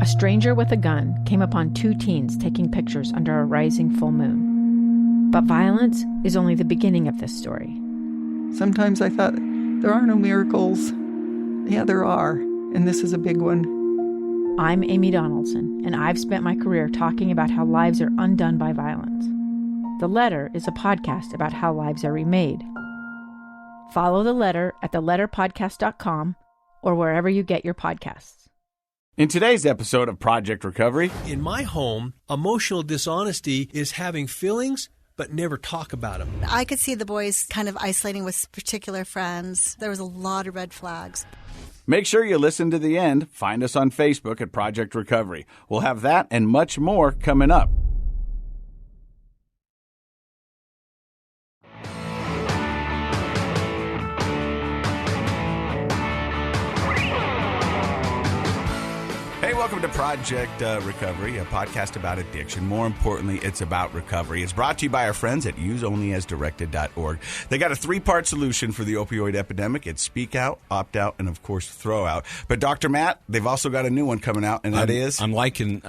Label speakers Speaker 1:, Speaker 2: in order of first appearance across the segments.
Speaker 1: a stranger with a gun came upon 2 teens taking pictures under a rising full moon. But violence is only the beginning of this story.
Speaker 2: Sometimes I thought, there are no miracles. Yeah, there are, and this is a big one.
Speaker 1: I'm Amy Donaldson, and I've spent my career talking about how lives are undone by violence. The Letter is a podcast about how lives are remade. Follow The Letter at theletterpodcast.com or wherever you get your podcasts.
Speaker 3: In today's episode of Project Recovery...
Speaker 4: In my home, emotional dishonesty is having feelings but never talk about them.
Speaker 5: I could see the boys kind of isolating with particular friends. There was a lot of red flags.
Speaker 3: Make sure you listen to the end. Find us on Facebook at Project Recovery. We'll have that and much more coming up. Hey, welcome to Project Recovery, a podcast about addiction. More importantly, it's about recovery. It's brought to you by our friends at useonlyasdirected.org. They got a 3-part solution for the opioid epidemic. It's speak out, opt out, and of course, throw out. But Dr. Matt, they've also got a new one coming out, and that is?
Speaker 6: I'm liking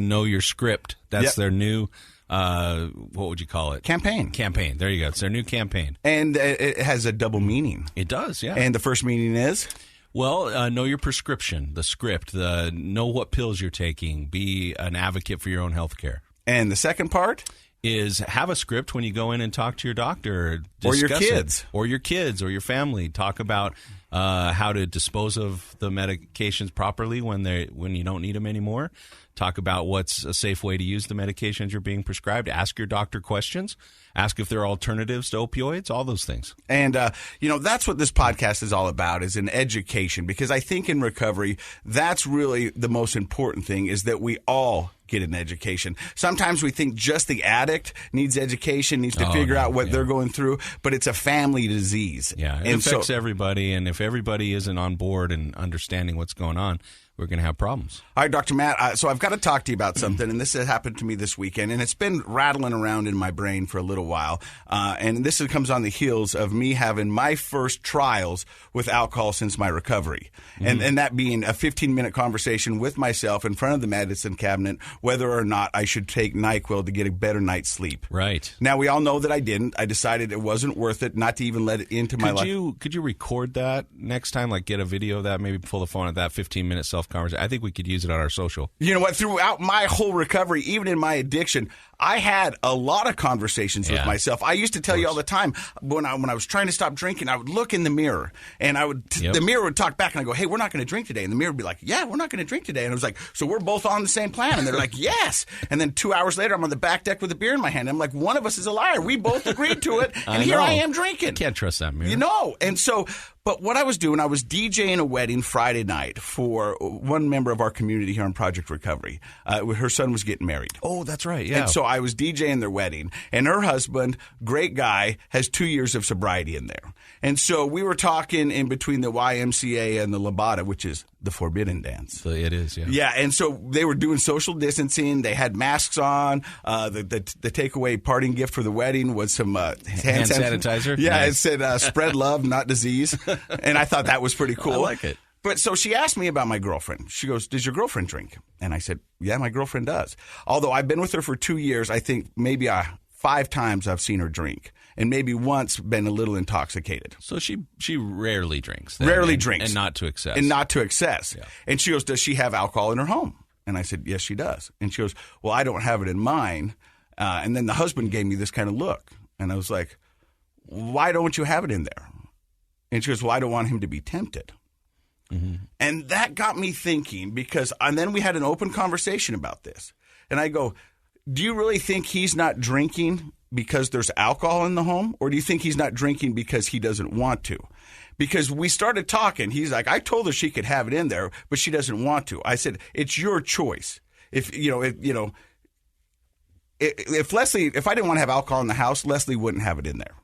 Speaker 6: Know Your Script. That's their new, what would you call it?
Speaker 3: Campaign.
Speaker 6: There you go. It's their new campaign.
Speaker 3: And it has a double meaning.
Speaker 6: It does, yeah.
Speaker 3: And the first meaning is?
Speaker 6: Well, know your prescription, the script, know what pills you're taking, be an advocate for your own health care.
Speaker 3: And the second part?
Speaker 6: Is have a script when you go in and talk to your doctor.
Speaker 3: Or your kids.
Speaker 6: Or your kids or your family. Talk about how to dispose of the medications properly when you don't need them anymore. Talk about what's a safe way to use the medications you're being prescribed. Ask your doctor questions. Ask if there are alternatives to opioids, all those things.
Speaker 3: And, that's what this podcast is all about, is an education. Because I think in recovery, that's really the most important thing, is that we all get an education. Sometimes we think just the addict needs education, needs to figure out what they're going through, but it's a family disease.
Speaker 6: Yeah, it affects everybody, and if everybody isn't on board and understanding what's going on, we're going to have problems.
Speaker 3: All right, Dr. Matt, so I've got to talk to you about something, and this has happened to me this weekend, and it's been rattling around in my brain for a little while, and this comes on the heels of me having my first trials with alcohol since my recovery, and that being a 15-minute conversation with myself in front of the medicine cabinet whether or not I should take NyQuil to get a better night's sleep.
Speaker 6: Right.
Speaker 3: Now, we all know that I didn't. I decided it wasn't worth it not to even let it into my life.
Speaker 6: Could you record that next time, like get a video of that, maybe pull the phone at that 15-minute self-conversation? I think we could use it on our social.
Speaker 3: You know what? Throughout my whole recovery, even in my addiction, I had a lot of conversations with myself. I used to tell you all the time when I was trying to stop drinking, I would look in the mirror and the mirror would talk back and I go, hey, we're not going to drink today. And the mirror would be like, yeah, we're not going to drink today. And I was like, so we're both on the same plan. And they're like, yes. And then 2 hours later, I'm on the back deck with a beer in my hand. I'm like, one of us is a liar. We both agreed to it. And here I am drinking.
Speaker 6: I can't trust that mirror.
Speaker 3: You know, and so... But what I was doing, I was DJing a wedding Friday night for one member of our community here on Project Recovery. Her son was getting married.
Speaker 6: Oh, that's right, yeah.
Speaker 3: And so I was DJing their wedding. And her husband, great guy, has 2 years of sobriety in there. And so we were talking in between the YMCA and the Lambada, which is the forbidden dance.
Speaker 6: So it is, yeah.
Speaker 3: Yeah, and so they were doing social distancing. They had masks on. The takeaway parting gift for the wedding was some hand
Speaker 6: sanitizer.
Speaker 3: Yeah,
Speaker 6: nice.
Speaker 3: It said spread love, not disease. And I thought that was pretty cool.
Speaker 6: I like it.
Speaker 3: But so she asked me about my girlfriend. She goes, does your girlfriend drink? And I said, yeah, my girlfriend does. Although I've been with her for 2 years, I think maybe 5 times I've seen her drink. And maybe once been a little intoxicated.
Speaker 6: So she rarely drinks.
Speaker 3: Drinks.
Speaker 6: And not to excess.
Speaker 3: Yeah.
Speaker 6: And
Speaker 3: she goes, does she have alcohol in her home? And I said, yes, she does. And she goes, well, I don't have it in mine. And then the husband gave me this kind of look. And I was like, why don't you have it in there? And she goes, well, I don't want him to be tempted. Mm-hmm. And that got me thinking and then we had an open conversation about this. And I go, do you really think he's not drinking because there's alcohol in the home? Or do you think he's not drinking because he doesn't want to? Because we started talking. He's like, I told her she could have it in there, but she doesn't want to. I said, it's your choice. If I didn't want to have alcohol in the house, Leslie wouldn't have it in there.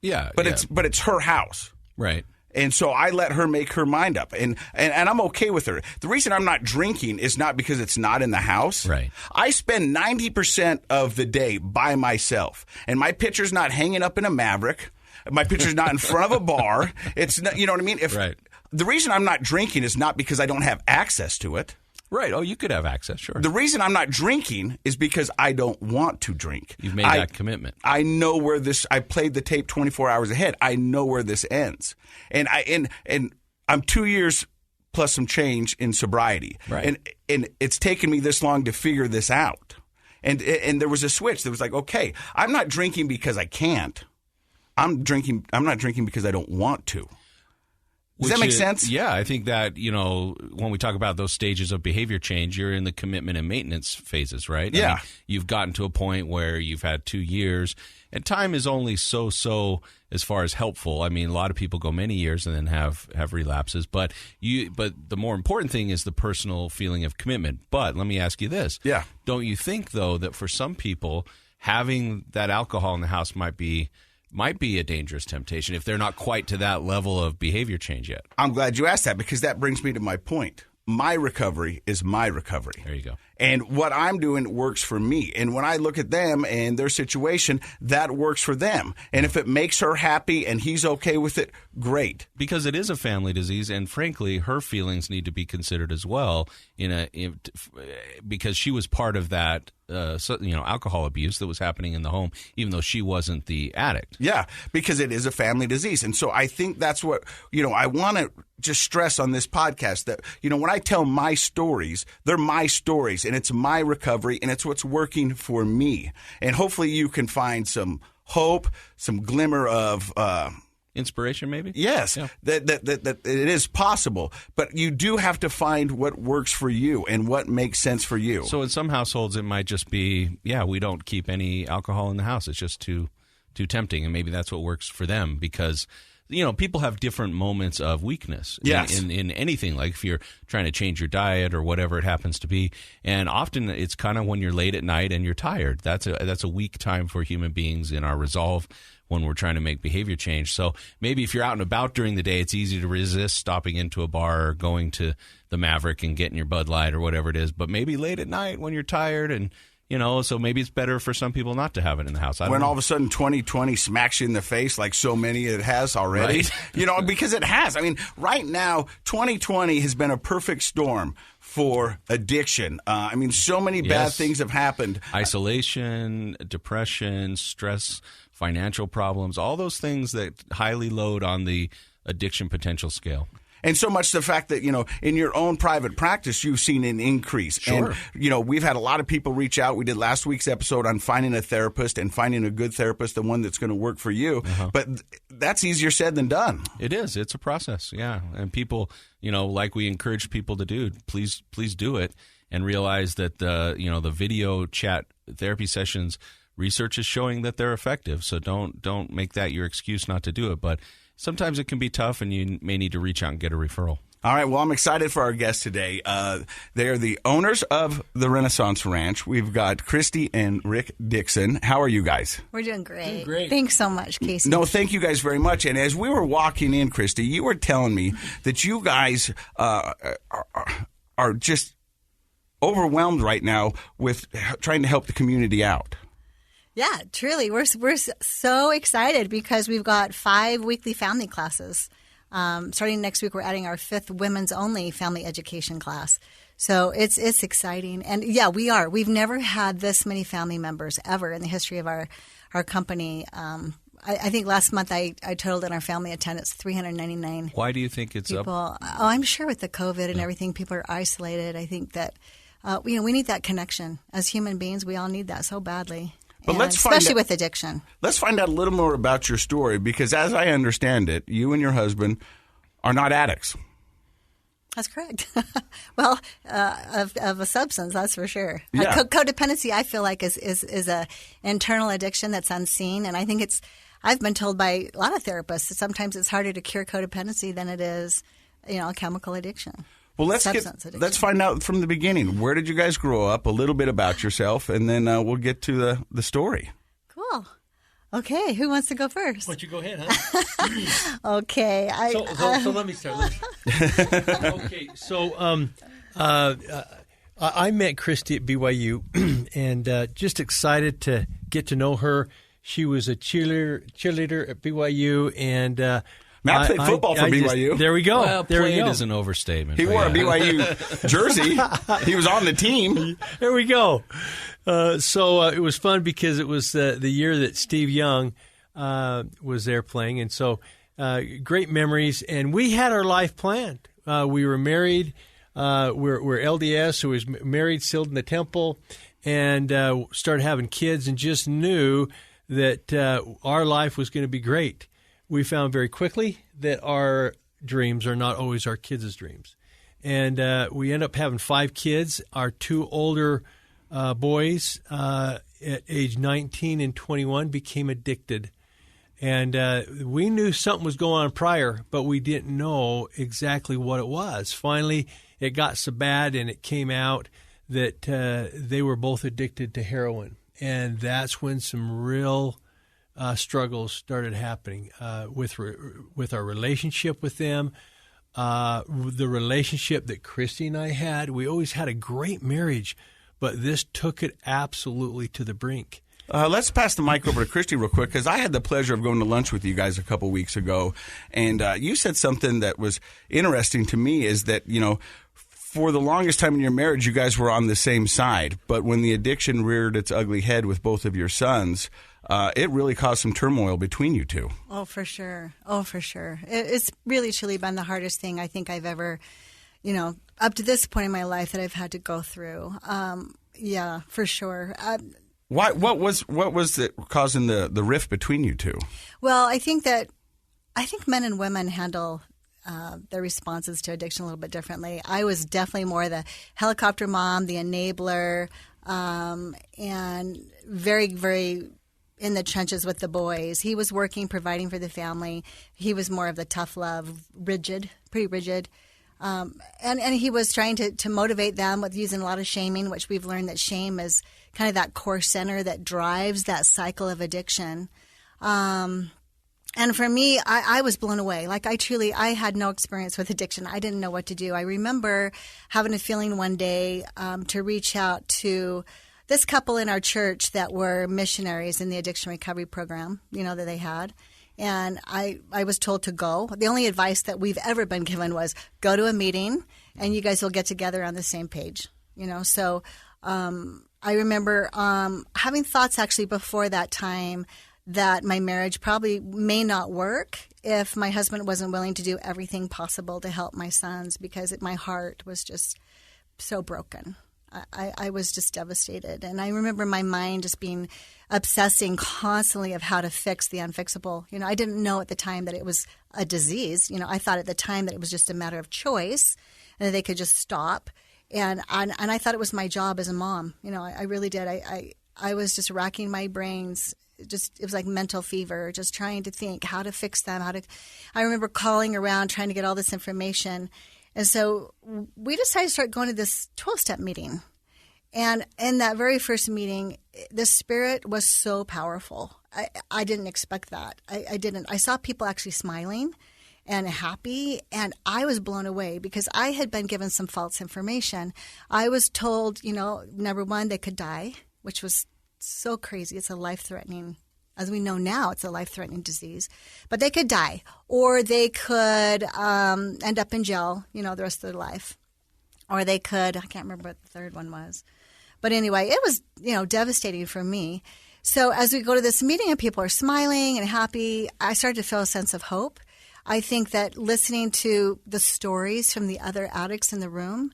Speaker 6: Yeah.
Speaker 3: But it's her house.
Speaker 6: Right.
Speaker 3: And so I let her make her mind up. And I'm okay with her. The reason I'm not drinking is not because it's not in the house.
Speaker 6: Right.
Speaker 3: I spend 90% of the day by myself. And my picture's not hanging up in a Maverick. My picture's not in front of a bar. It's not, you know what I mean?
Speaker 6: Right.
Speaker 3: The reason I'm not drinking is not because I don't have access to it.
Speaker 6: Right. Oh, you could have access, sure.
Speaker 3: The reason I'm not drinking is because I don't want to drink.
Speaker 6: You've made that commitment.
Speaker 3: I know where I played the tape 24 hours ahead. I know where this ends. And I'm 2 years plus some change in sobriety.
Speaker 6: Right.
Speaker 3: And it's taken me this long to figure this out. And there was a switch. There was like, okay, I'm not drinking because I can't. I'm not drinking because I don't want to. Does that make sense?
Speaker 6: Yeah, I think that, when we talk about those stages of behavior change, you're in the commitment and maintenance phases, right?
Speaker 3: Yeah.
Speaker 6: I mean, you've gotten to a point where you've had 2 years, and time is only so as far as helpful. I mean, a lot of people go many years and then have relapses, but the more important thing is the personal feeling of commitment. But let me ask you this.
Speaker 3: Yeah.
Speaker 6: Don't you think, though, that for some people, having that alcohol in the house might be a dangerous temptation if they're not quite to that level of behavior change yet?
Speaker 3: I'm glad you asked that, because that brings me to my point. My recovery is my recovery.
Speaker 6: There you go.
Speaker 3: And what I'm doing works for me. And when I look at them and their situation, that works for them. And if it makes her happy and he's okay with it, great.
Speaker 6: Because it is a family disease, and frankly, her feelings need to be considered as well. Because she was part of that, alcohol abuse that was happening in the home, even though she wasn't the addict.
Speaker 3: Yeah, because it is a family disease. And so I think that's what, I want to just stress on this podcast that, when I tell my stories, they're my stories, and it's my recovery, and it's what's working for me. And hopefully you can find some hope, some glimmer of
Speaker 6: inspiration, maybe?
Speaker 3: Yes, yeah. that it is possible. But you do have to find what works for you and what makes sense for you.
Speaker 6: So in some households, it might just be, we don't keep any alcohol in the house. It's just too tempting, and maybe that's what works for them, because people have different moments of weakness in anything, like if you're trying to change your diet or whatever it happens to be. And often it's kind of when you're late at night and you're tired. That's a weak time for human beings in our resolve when we're trying to make behavior change. So maybe if you're out and about during the day, it's easy to resist stopping into a bar or going to the Maverick and getting your Bud Light or whatever it is. But maybe late at night when you're tired and so maybe it's better for some people not to have it in the house.
Speaker 3: When all of a sudden 2020 smacks you in the face like so many it has already.
Speaker 6: Right?
Speaker 3: Because it has. I mean, right now, 2020 has been a perfect storm for addiction. So many bad things have happened.
Speaker 6: Isolation, depression, stress, financial problems, all those things that highly load on the addiction potential scale.
Speaker 3: And so much the fact that, in your own private practice, you've seen an increase.
Speaker 6: Sure.
Speaker 3: And, we've had a lot of people reach out. We did last week's episode on finding a therapist and finding a good therapist, the one that's going to work for you. Uh-huh. But that's easier said than done.
Speaker 6: It is. It's a process. Yeah. And people, like we encourage people to do, please do it, and realize that the video chat therapy sessions, research is showing that they're effective. So don't make that your excuse not to do it. But sometimes it can be tough, and you may need to reach out and get a referral.
Speaker 3: All right. Well, I'm excited for our guests today. They are the owners of the Rennaisance Ranch. We've got Christy and Rick Dixon. How are you guys?
Speaker 5: We're doing great.
Speaker 4: Doing great.
Speaker 5: Thanks so much, Casey.
Speaker 3: No, thank you guys very much. And as we were walking in, Christy, you were telling me that you guys are just overwhelmed right now with trying to help the community out.
Speaker 5: Yeah, truly. We're so excited because we've got 5 weekly family classes. Starting next week, we're adding our 5th women's only family education class. So it's exciting. And yeah, we are. We've never had this many family members ever in the history of our company. I think last month I totaled in our family attendance 399.
Speaker 6: Why do you think it's
Speaker 5: people.
Speaker 6: up?
Speaker 5: Oh, I'm sure with the COVID and everything, people are isolated. I think that we need that connection. As human beings, we all need that so badly.
Speaker 3: But
Speaker 5: especially with addiction.
Speaker 3: Let's find out a little more about your story, because as I understand it, you and your husband are not addicts.
Speaker 5: That's correct. Well, of a substance, that's for sure.
Speaker 3: Yeah.
Speaker 5: Codependency, I feel like, is a internal addiction that's unseen, and I think I've been told by a lot of therapists that sometimes it's harder to cure codependency than it is, a chemical addiction.
Speaker 3: Well, let's find out from the beginning. Where did you guys grow up? A little bit about yourself, and then we'll get to the story.
Speaker 5: Cool. Okay, who wants to go first?
Speaker 4: Why don't you go ahead, huh?
Speaker 5: Okay.
Speaker 4: So let me start. Okay, so I met Christy at BYU, and just excited to get to know her. She was a cheerleader at BYU, and
Speaker 3: Matt played football for BYU.
Speaker 4: There we go.
Speaker 6: Well,
Speaker 4: there we
Speaker 6: played
Speaker 4: go.
Speaker 6: is an overstatement.
Speaker 3: He
Speaker 6: but
Speaker 3: wore a
Speaker 6: yeah.
Speaker 3: BYU jersey. He was on the team.
Speaker 4: There we go. So it was fun because it was the year that Steve Young was there playing, and so great memories. And we had our life planned. We were married. We're LDS, so we was married, sealed in the temple, and started having kids, and just knew that our life was going to be great. We found very quickly that our dreams are not always our kids' dreams. And we end up having 5 kids. Our 2 older boys at age 19 and 21 became addicted. And we knew something was going on prior, but we didn't know exactly what it was. Finally, it got so bad and it came out that they were both addicted to heroin. And that's when some real struggles started happening with our relationship with them, the relationship that Christy and I had. We always had a great marriage, but this took it absolutely to the brink.
Speaker 3: Let's pass the mic over to Christy real quick, because I had the pleasure of going to lunch with you guys a couple weeks ago, and you said something that was interesting to me, is that, for the longest time in your marriage, you guys were on the same side, but when the addiction reared its ugly head with both of your sons, it really caused some turmoil between you two.
Speaker 5: Oh, for sure. It's really, truly been the hardest thing I think I've ever, up to this point in my life that I've had to go through. Yeah, for sure.
Speaker 3: Why? What was it causing the rift between you two?
Speaker 5: Well, I think men and women handle their responses to addiction a little bit differently. I was definitely more the helicopter mom, the enabler, and very, very in the trenches with the boys. He was working, providing for the family. He was more of the tough love, pretty rigid. And he was trying to motivate them with using a lot of shaming, which we've learned that shame is kind of that core center that drives that cycle of addiction. And for me, I was blown away. Like I had no experience with addiction. I didn't know what to do. I remember having a feeling one day to reach out to this couple in our church that were missionaries in the addiction recovery program, that they had. And I was told to go. The only advice that we've ever been given was go to a meeting and you guys will get together on the same page, So I remember having thoughts actually before that time that my marriage probably may not work if my husband wasn't willing to do everything possible to help my sons, because my heart was just so broken. I was just devastated. And I remember my mind just being obsessing constantly of how to fix the unfixable. I didn't know at the time that it was a disease. I thought at the time that it was just a matter of choice and that they could just stop. And I thought it was my job as a mom. I really did. I was just racking my brains. It was like mental fever, just trying to think how to fix them. I remember calling around trying to get all this information. And so we decided to start going to this 12-step meeting. And in that very first meeting, the Spirit was so powerful. I didn't expect that. I didn't. I saw people actually smiling and happy, and I was blown away because I had been given some false information. I was told, number one, they could die, which was so crazy. It's a life-threatening, as we know now, it's a life-threatening disease. But they could die, or they could end up in jail, the rest of their life. Or they could, I can't remember what the third one was. But anyway, it was, devastating for me. So as we go to this meeting and people are smiling and happy, I started to feel a sense of hope. I think that listening to the stories from the other addicts in the room,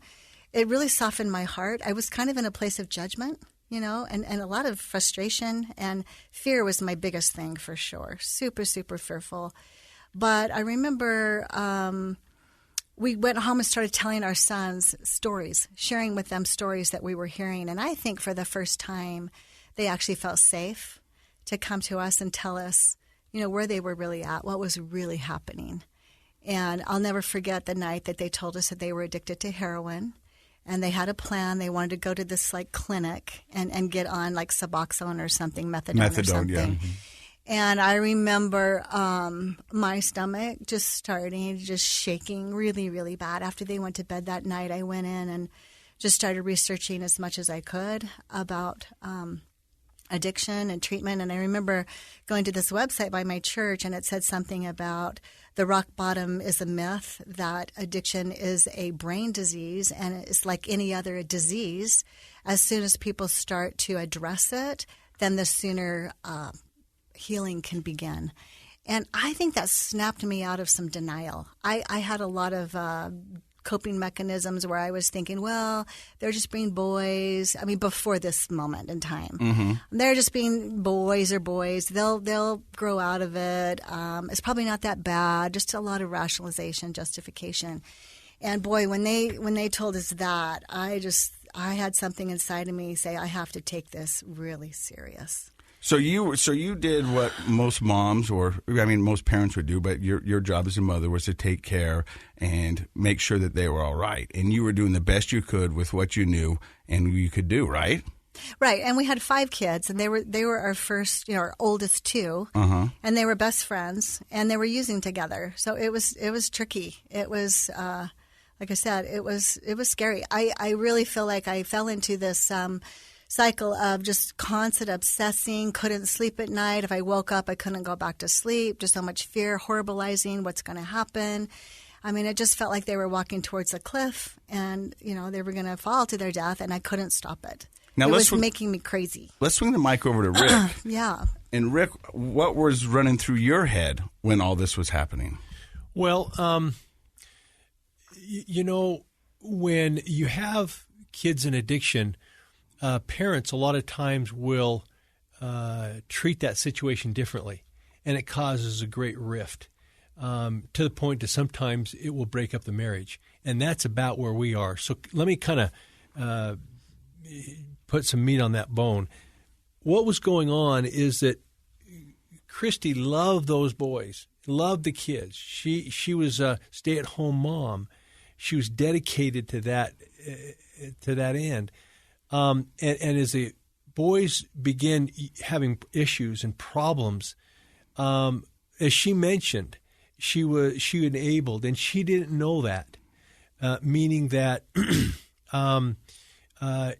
Speaker 5: it really softened my heart. I was kind of in a place of judgment, and a lot of frustration, and fear was my biggest thing for sure. Super, super fearful. But I remember we went home and started telling our sons stories, sharing with them stories that we were hearing. And I think for the first time, they actually felt safe to come to us and tell us, where they were really at, what was really happening. And I'll never forget the night that they told us that they were addicted to heroin. And they had a plan. They wanted to go to this clinic and get on Suboxone or something, methadone or something. Yeah. Mm-hmm. And I remember my stomach just shaking really, really bad. After they went to bed that night, I went in and just started researching as much as I could about addiction and treatment. And I remember going to this website by my church, and it said something about the rock bottom is a myth, that addiction is a brain disease, and it's like any other disease. As soon as people start to address it, then the sooner healing can begin. And I think that snapped me out of some denial. I had a lot of coping mechanisms where I was thinking, well, they're just being boys. I mean, before this moment in time, they're just being boys or boys. They'll grow out of it. It's probably not that bad. Just a lot of rationalization, justification. And boy, when they told us that, I had something inside of me say, I have to take this really serious.
Speaker 3: So you did what most moms, most parents would do, but your job as a mother was to take care and make sure that they were all right. And you were doing the best you could with what you knew and you could do, right?
Speaker 5: Right. And we had 5 kids, and they were our first, our oldest 2, and they were best friends, and they were using together. So it was tricky. It was, like I said, it was scary. I really feel like I fell into this cycle of just constant obsessing, couldn't sleep at night. If I woke up, I couldn't go back to sleep. Just so much fear, horribilizing what's going to happen. I mean, it just felt like they were walking towards a cliff, and they were going to fall to their death, and I couldn't stop it. Now, it was making me crazy.
Speaker 3: Let's swing the mic over to Rick.
Speaker 5: Yeah.
Speaker 3: And Rick, what was running through your head when all this was happening?
Speaker 4: Well, when you have kids in addiction, parents a lot of times will treat that situation differently, and it causes a great rift to the point that sometimes it will break up the marriage, and that's about where we are. So let me kind of put some meat on that bone. What was going on is that Christy loved those boys, loved the kids. She was a stay-at-home mom. She was dedicated to that end. And as the boys begin having issues and problems, as she mentioned, she enabled, and she didn't know that, meaning that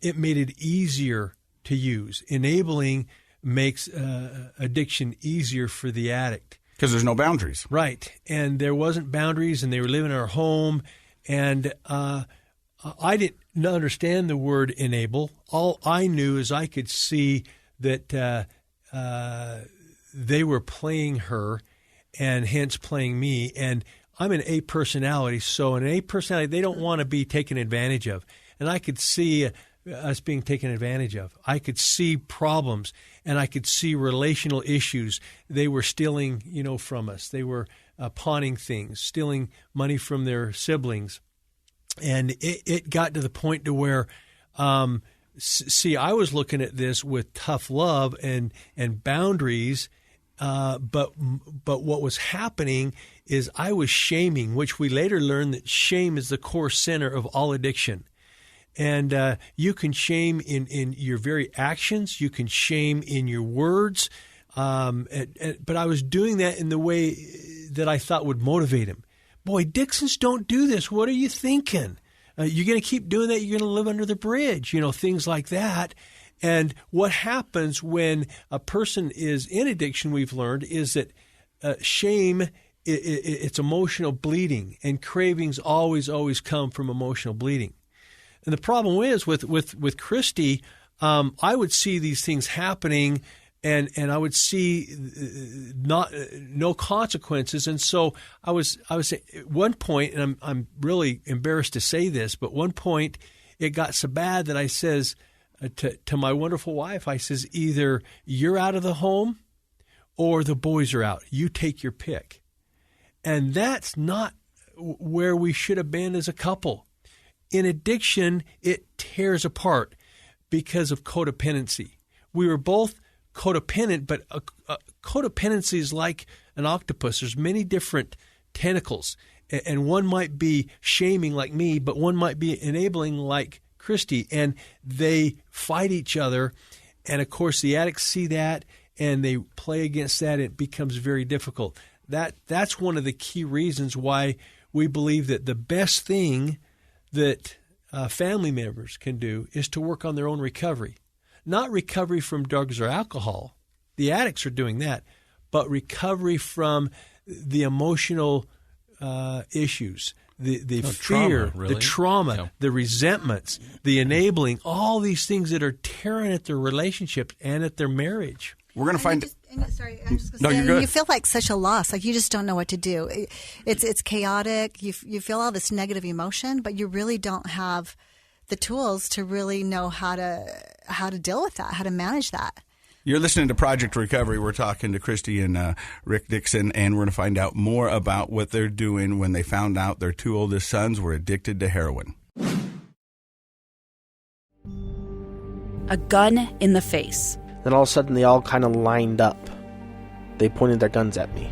Speaker 4: it made it easier to use. Enabling makes addiction easier for the addict.
Speaker 3: Because there's no boundaries.
Speaker 4: Right. And there wasn't boundaries, and they were living in our home, and I didn't understand the word enable. All I knew is I could see that they were playing her and hence playing me. And I'm an A personality, so an A personality, they don't want to be taken advantage of. And I could see us being taken advantage of. I could see problems, and I could see relational issues. They were stealing, from us. They were pawning things, stealing money from their siblings. And it got to the point to where, I was looking at this with tough love and boundaries, but what was happening is I was shaming, which we later learned that shame is the core center of all addiction. And you can shame in your very actions. You can shame in your words. But I was doing that in the way that I thought would motivate him. Boy, Dixons don't do this. What are you thinking? You're going to keep doing that? You're going to live under the bridge, things like that. And what happens when a person is in addiction, we've learned, is that shame, it's emotional bleeding, and cravings always come from emotional bleeding. And the problem is with Christy, I would see these things happening, and I would see no consequences. And so I was at one point, and I'm really embarrassed to say this, but one point it got so bad that I says to my wonderful wife, I says, either you're out of the home or the boys are out. You take your pick. And that's not where we should have been as a couple. In addiction, it tears apart because of codependency. We were both codependent, but codependency is like an octopus. There's many different tentacles, and one might be shaming like me, but one might be enabling like Christy, and they fight each other. And of course, the addicts see that, and they play against that, and it becomes very difficult. That's one of the key reasons why we believe that the best thing that family members can do is to work on their own recovery. not recovery from drugs or alcohol. The addicts are doing that, but recovery from the emotional issues, the fear,
Speaker 6: trauma, really.
Speaker 4: the trauma,
Speaker 6: Yeah.
Speaker 4: the resentments, the enabling, all these things that are tearing at their relationship and at their marriage.
Speaker 3: We're going to find.
Speaker 5: Sorry, I was just
Speaker 3: No,
Speaker 5: going to
Speaker 3: you're
Speaker 5: say,
Speaker 3: good.
Speaker 5: you feel like such a loss. Like you just don't know what to do. It's chaotic. You feel all this negative emotion, but you really don't have the tools to really know how to deal with that, how to manage that.
Speaker 3: You're listening to Project Recovery. We're talking to Christine and Rick Dixon, and we're going to find out more about what they're doing when they found out their two oldest sons were addicted to heroin.
Speaker 7: A gun in the face.
Speaker 8: Then all of a sudden, they all kind of lined up. They pointed their guns at me.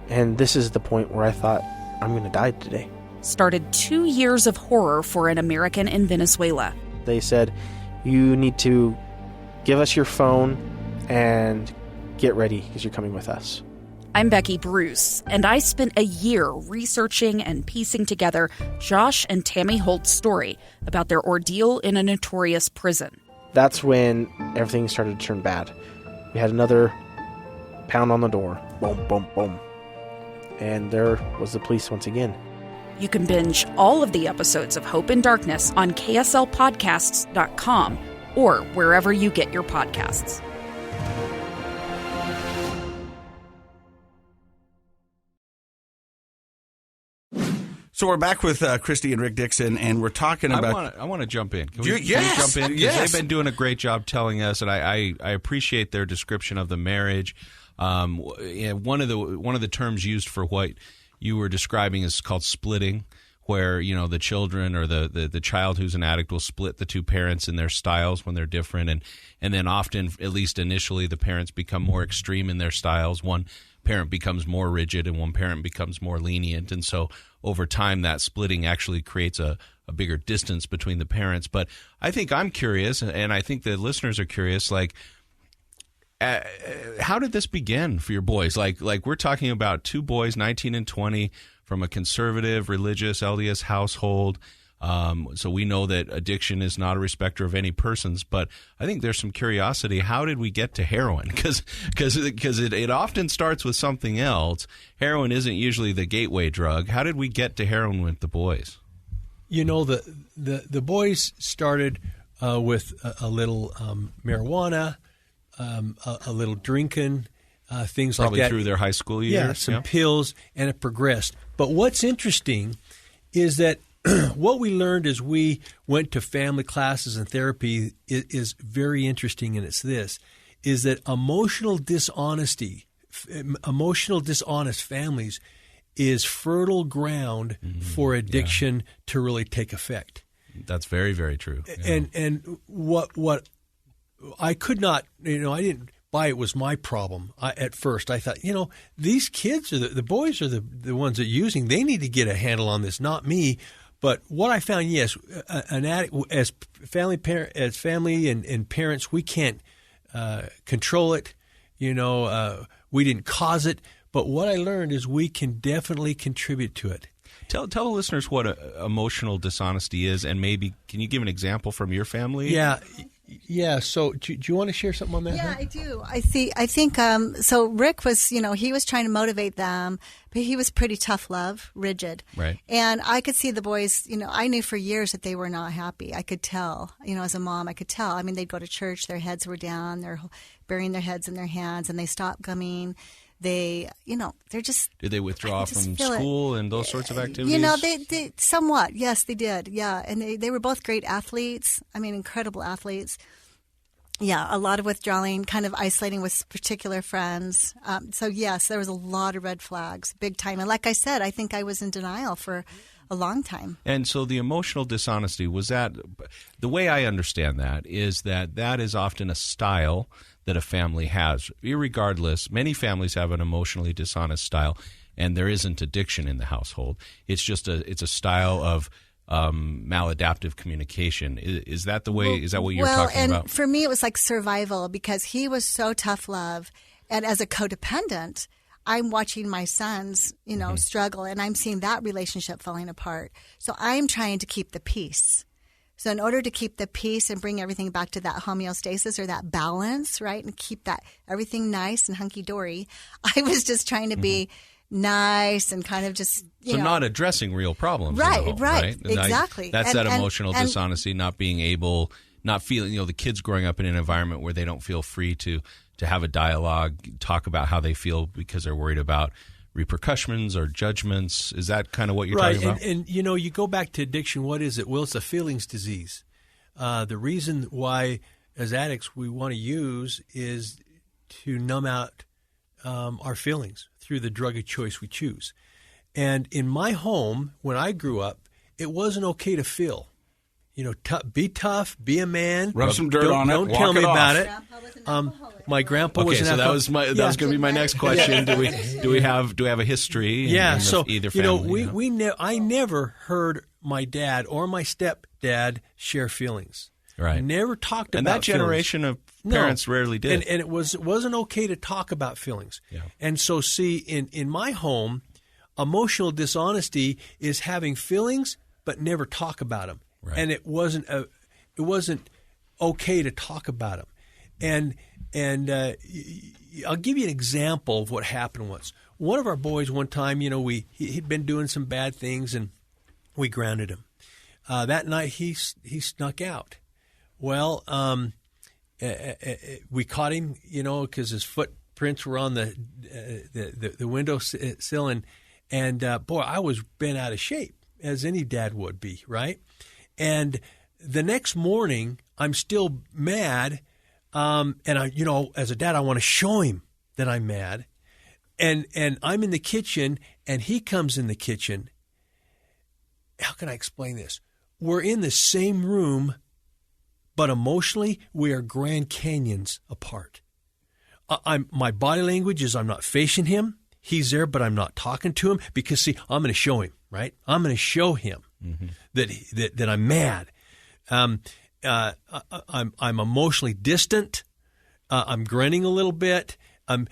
Speaker 8: And this is the point where I thought, I'm going to die today.
Speaker 7: Started 2 years of horror for an American in Venezuela.
Speaker 8: They said, you need to give us your phone and get ready because you're coming with us.
Speaker 7: I'm Becky Bruce, and I spent a year researching and piecing together Josh and Tammy Holt's story about their ordeal in a notorious prison.
Speaker 8: That's when everything started to turn bad. We had another pound on the door. Boom, boom, boom. And there was the police once again.
Speaker 7: You can binge all of the episodes of Hope in Darkness on kslpodcasts.com or wherever you get your podcasts.
Speaker 3: So we're back with Christy and Rick Dixon, and we're talking about.
Speaker 6: I want to jump in. Can we
Speaker 3: Yes,
Speaker 6: jump in? 'Cause
Speaker 3: yes.
Speaker 6: they've been doing a great job telling us, and I appreciate their description of the marriage. One of the terms used for what you were describing is called splitting, where the children or the child who's an addict will split the two parents in their styles when they're different, and then often, at least initially, the parents become more extreme in their styles. One parent becomes more rigid and one parent becomes more lenient, and so over time that splitting actually creates a bigger distance between the parents. But I think I'm curious, and I think the listeners are curious, like how did this begin for your boys? Like we're talking about two boys, 19 and 20, from a conservative religious LDS household. So we know that addiction is not a respecter of any persons, but I think there's some curiosity. How did we get to heroin? Because it often starts with something else. Heroin isn't usually the gateway drug. How did we get to heroin with the boys?
Speaker 4: The boys started with a little marijuana, a little drinking, things
Speaker 6: Probably
Speaker 4: like that.
Speaker 6: through their high school years.
Speaker 4: Yeah, some pills, and it progressed. But what's interesting is that what we learned as we went to family classes and therapy is very interesting, and it's this, is that emotional dishonest families is fertile ground for addiction to really take effect.
Speaker 6: That's very, very true. Yeah.
Speaker 4: And what I could not, I didn't buy it was my problem. At first, I thought, these kids are the boys are the ones that are using. They need to get a handle on this, not me. But what I found, yes, an addict as family and parents, we can't control it. We didn't cause it. But what I learned is we can definitely contribute to it.
Speaker 6: Tell the listeners what emotional dishonesty is, and maybe can you give an example from your family?
Speaker 4: Yeah. So do you want to share something on that?
Speaker 5: Yeah, I do. I think so Rick was, he was trying to motivate them, but he was pretty tough love, rigid.
Speaker 6: Right.
Speaker 5: And I could see the boys, I knew for years that they were not happy. I could tell, as a mom, I could tell. I mean, they'd go to church, their heads were down, they're burying their heads in their hands, and they stopped coming. They, they're just...
Speaker 6: Did they withdraw from school and those sorts of activities?
Speaker 5: They somewhat. Yes, they did. Yeah. And they were both great athletes. I mean, incredible athletes. Yeah, a lot of withdrawing, kind of isolating with particular friends. So, yes, there was a lot of red flags, big time. And like I said, I think I was in denial for a long time.
Speaker 6: And so the emotional dishonesty, was that... The way I understand that is that is often a style that a family has. Irregardless, many families have an emotionally dishonest style, and there isn't addiction in the household. It's just it's a style of maladaptive communication. Is that the way? Is that what you're talking about?
Speaker 5: Well, and for me, it was like survival, because he was so tough love, and as a codependent, I'm watching my sons, struggle, and I'm seeing that relationship falling apart. So I'm trying to keep the peace. So in order to keep the peace and bring everything back to that homeostasis or that balance, right, and keep that everything nice and hunky-dory, I was just trying to be nice and kind of just, you know.
Speaker 6: not addressing real problems.
Speaker 5: Right,
Speaker 6: in the home,
Speaker 5: right,
Speaker 6: And
Speaker 5: exactly.
Speaker 6: that's
Speaker 5: And-
Speaker 6: that
Speaker 5: and-
Speaker 6: emotional
Speaker 5: and-
Speaker 6: dishonesty, not being able, not feeling, the kids growing up in an environment where they don't feel free to have a dialogue, talk about how they feel because they're worried about repercussions or judgments. Is that kind of what you're talking about?
Speaker 4: And you go back to addiction. What is it? Well, it's a feelings disease. The reason why, as addicts, we want to use is to numb out our feelings through the drug of choice we choose. And in my home, when I grew up, it wasn't okay to feel. Be tough, be a man.
Speaker 3: Rub some dirt on it,
Speaker 4: Don't
Speaker 3: walk
Speaker 4: tell me
Speaker 3: it off.
Speaker 4: about it.
Speaker 5: Grandpa was an alcoholic.
Speaker 4: My grandpa was
Speaker 6: Okay,
Speaker 4: an
Speaker 6: so that
Speaker 4: alcoholic.
Speaker 6: was going to be my next question. Do we have a history?
Speaker 4: Yeah,
Speaker 6: in
Speaker 4: so
Speaker 6: either family?
Speaker 4: I never heard my dad or my stepdad share feelings.
Speaker 6: Right.
Speaker 4: Never talked about
Speaker 6: And that
Speaker 4: feelings.
Speaker 6: generation of parents rarely did.
Speaker 4: And it wasn't okay to talk about feelings.
Speaker 6: Yeah.
Speaker 4: And so, see, in my home, emotional dishonesty is having feelings but never talk about them.
Speaker 6: Right.
Speaker 4: And it wasn't okay to talk about them. And I'll give you an example of what happened once. One of our boys one time, he'd been doing some bad things, and we grounded him. That night he snuck out. Well, we caught him, because his footprints were on the window sill, and boy, I was bent out of shape, as any dad would be, right? And the next morning, I'm still mad, and I, as a dad, I want to show him that I'm mad, and I'm in the kitchen, and he comes in the kitchen. How can I explain this? We're in the same room, but emotionally, we are Grand Canyons apart. My body language is I'm not facing him. He's there, but I'm not talking to him because, see, I'm going to show him, right? I'm going to show him that I'm mad. I'm emotionally distant. I'm grinning a little bit. And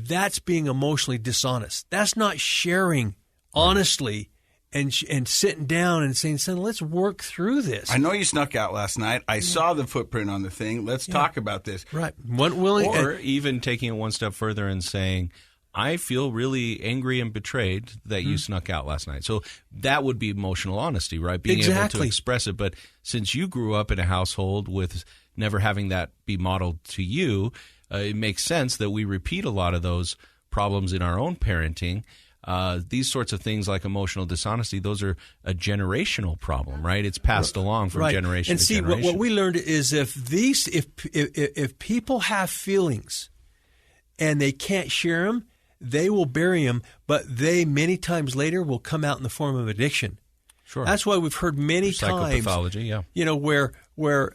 Speaker 4: that's being emotionally dishonest. That's not sharing honestly and sitting down and saying, son, let's work through this.
Speaker 3: I know you snuck out last night. I saw the footprint on the thing. Let's talk about this.
Speaker 4: Right. Or
Speaker 6: even taking it one step further and saying, I feel really angry and betrayed that you snuck out last night. So that would be emotional honesty, right? Being able to express it. But since you grew up in a household with never having that be modeled to you, it makes sense that we repeat a lot of those problems in our own parenting. These sorts of things like emotional dishonesty, those are a generational problem, right? It's passed along from generation to generation.
Speaker 4: And see, what we learned is if people have feelings and they can't share them, they will bury them, but they many times later will come out in the form of addiction.
Speaker 6: Sure.
Speaker 4: That's why we've heard many times,
Speaker 6: psychopathology, yeah.
Speaker 4: Where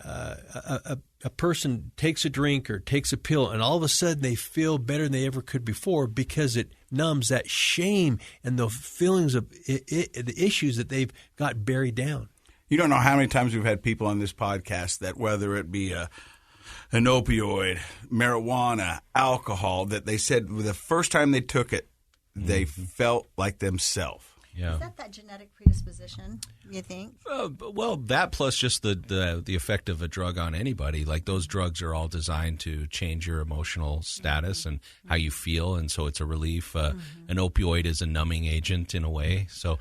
Speaker 4: a person takes a drink or takes a pill, and all of a sudden they feel better than they ever could before because it numbs that shame and the feelings of the issues that they've got buried down.
Speaker 3: You don't know how many times we've had people on this podcast that whether it be an opioid, marijuana, alcohol, that they said the first time they took it, they felt like themselves.
Speaker 6: Yeah.
Speaker 5: Is that genetic predisposition, you think?
Speaker 6: Well, that plus just the effect of a drug on anybody. Like those drugs are all designed to change your emotional status and how you feel, and so it's a relief. An opioid is a numbing agent in a way. So,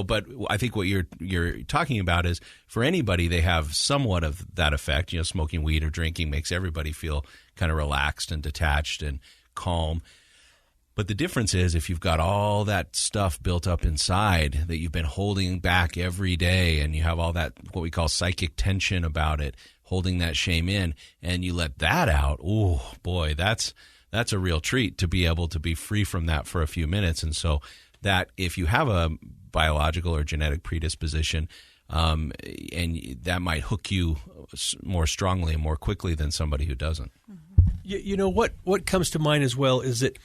Speaker 6: but I think what you're talking about is for anybody, they have somewhat of that effect. Smoking weed or drinking makes everybody feel kind of relaxed and detached and calm. But the difference is if you've got all that stuff built up inside that you've been holding back every day and you have all that what we call psychic tension about it, holding that shame in, and you let that out, oh boy, that's a real treat to be able to be free from that for a few minutes. And so that if you have a biological or genetic predisposition, and that might hook you more strongly and more quickly than somebody who doesn't.
Speaker 4: What comes to mind as well is that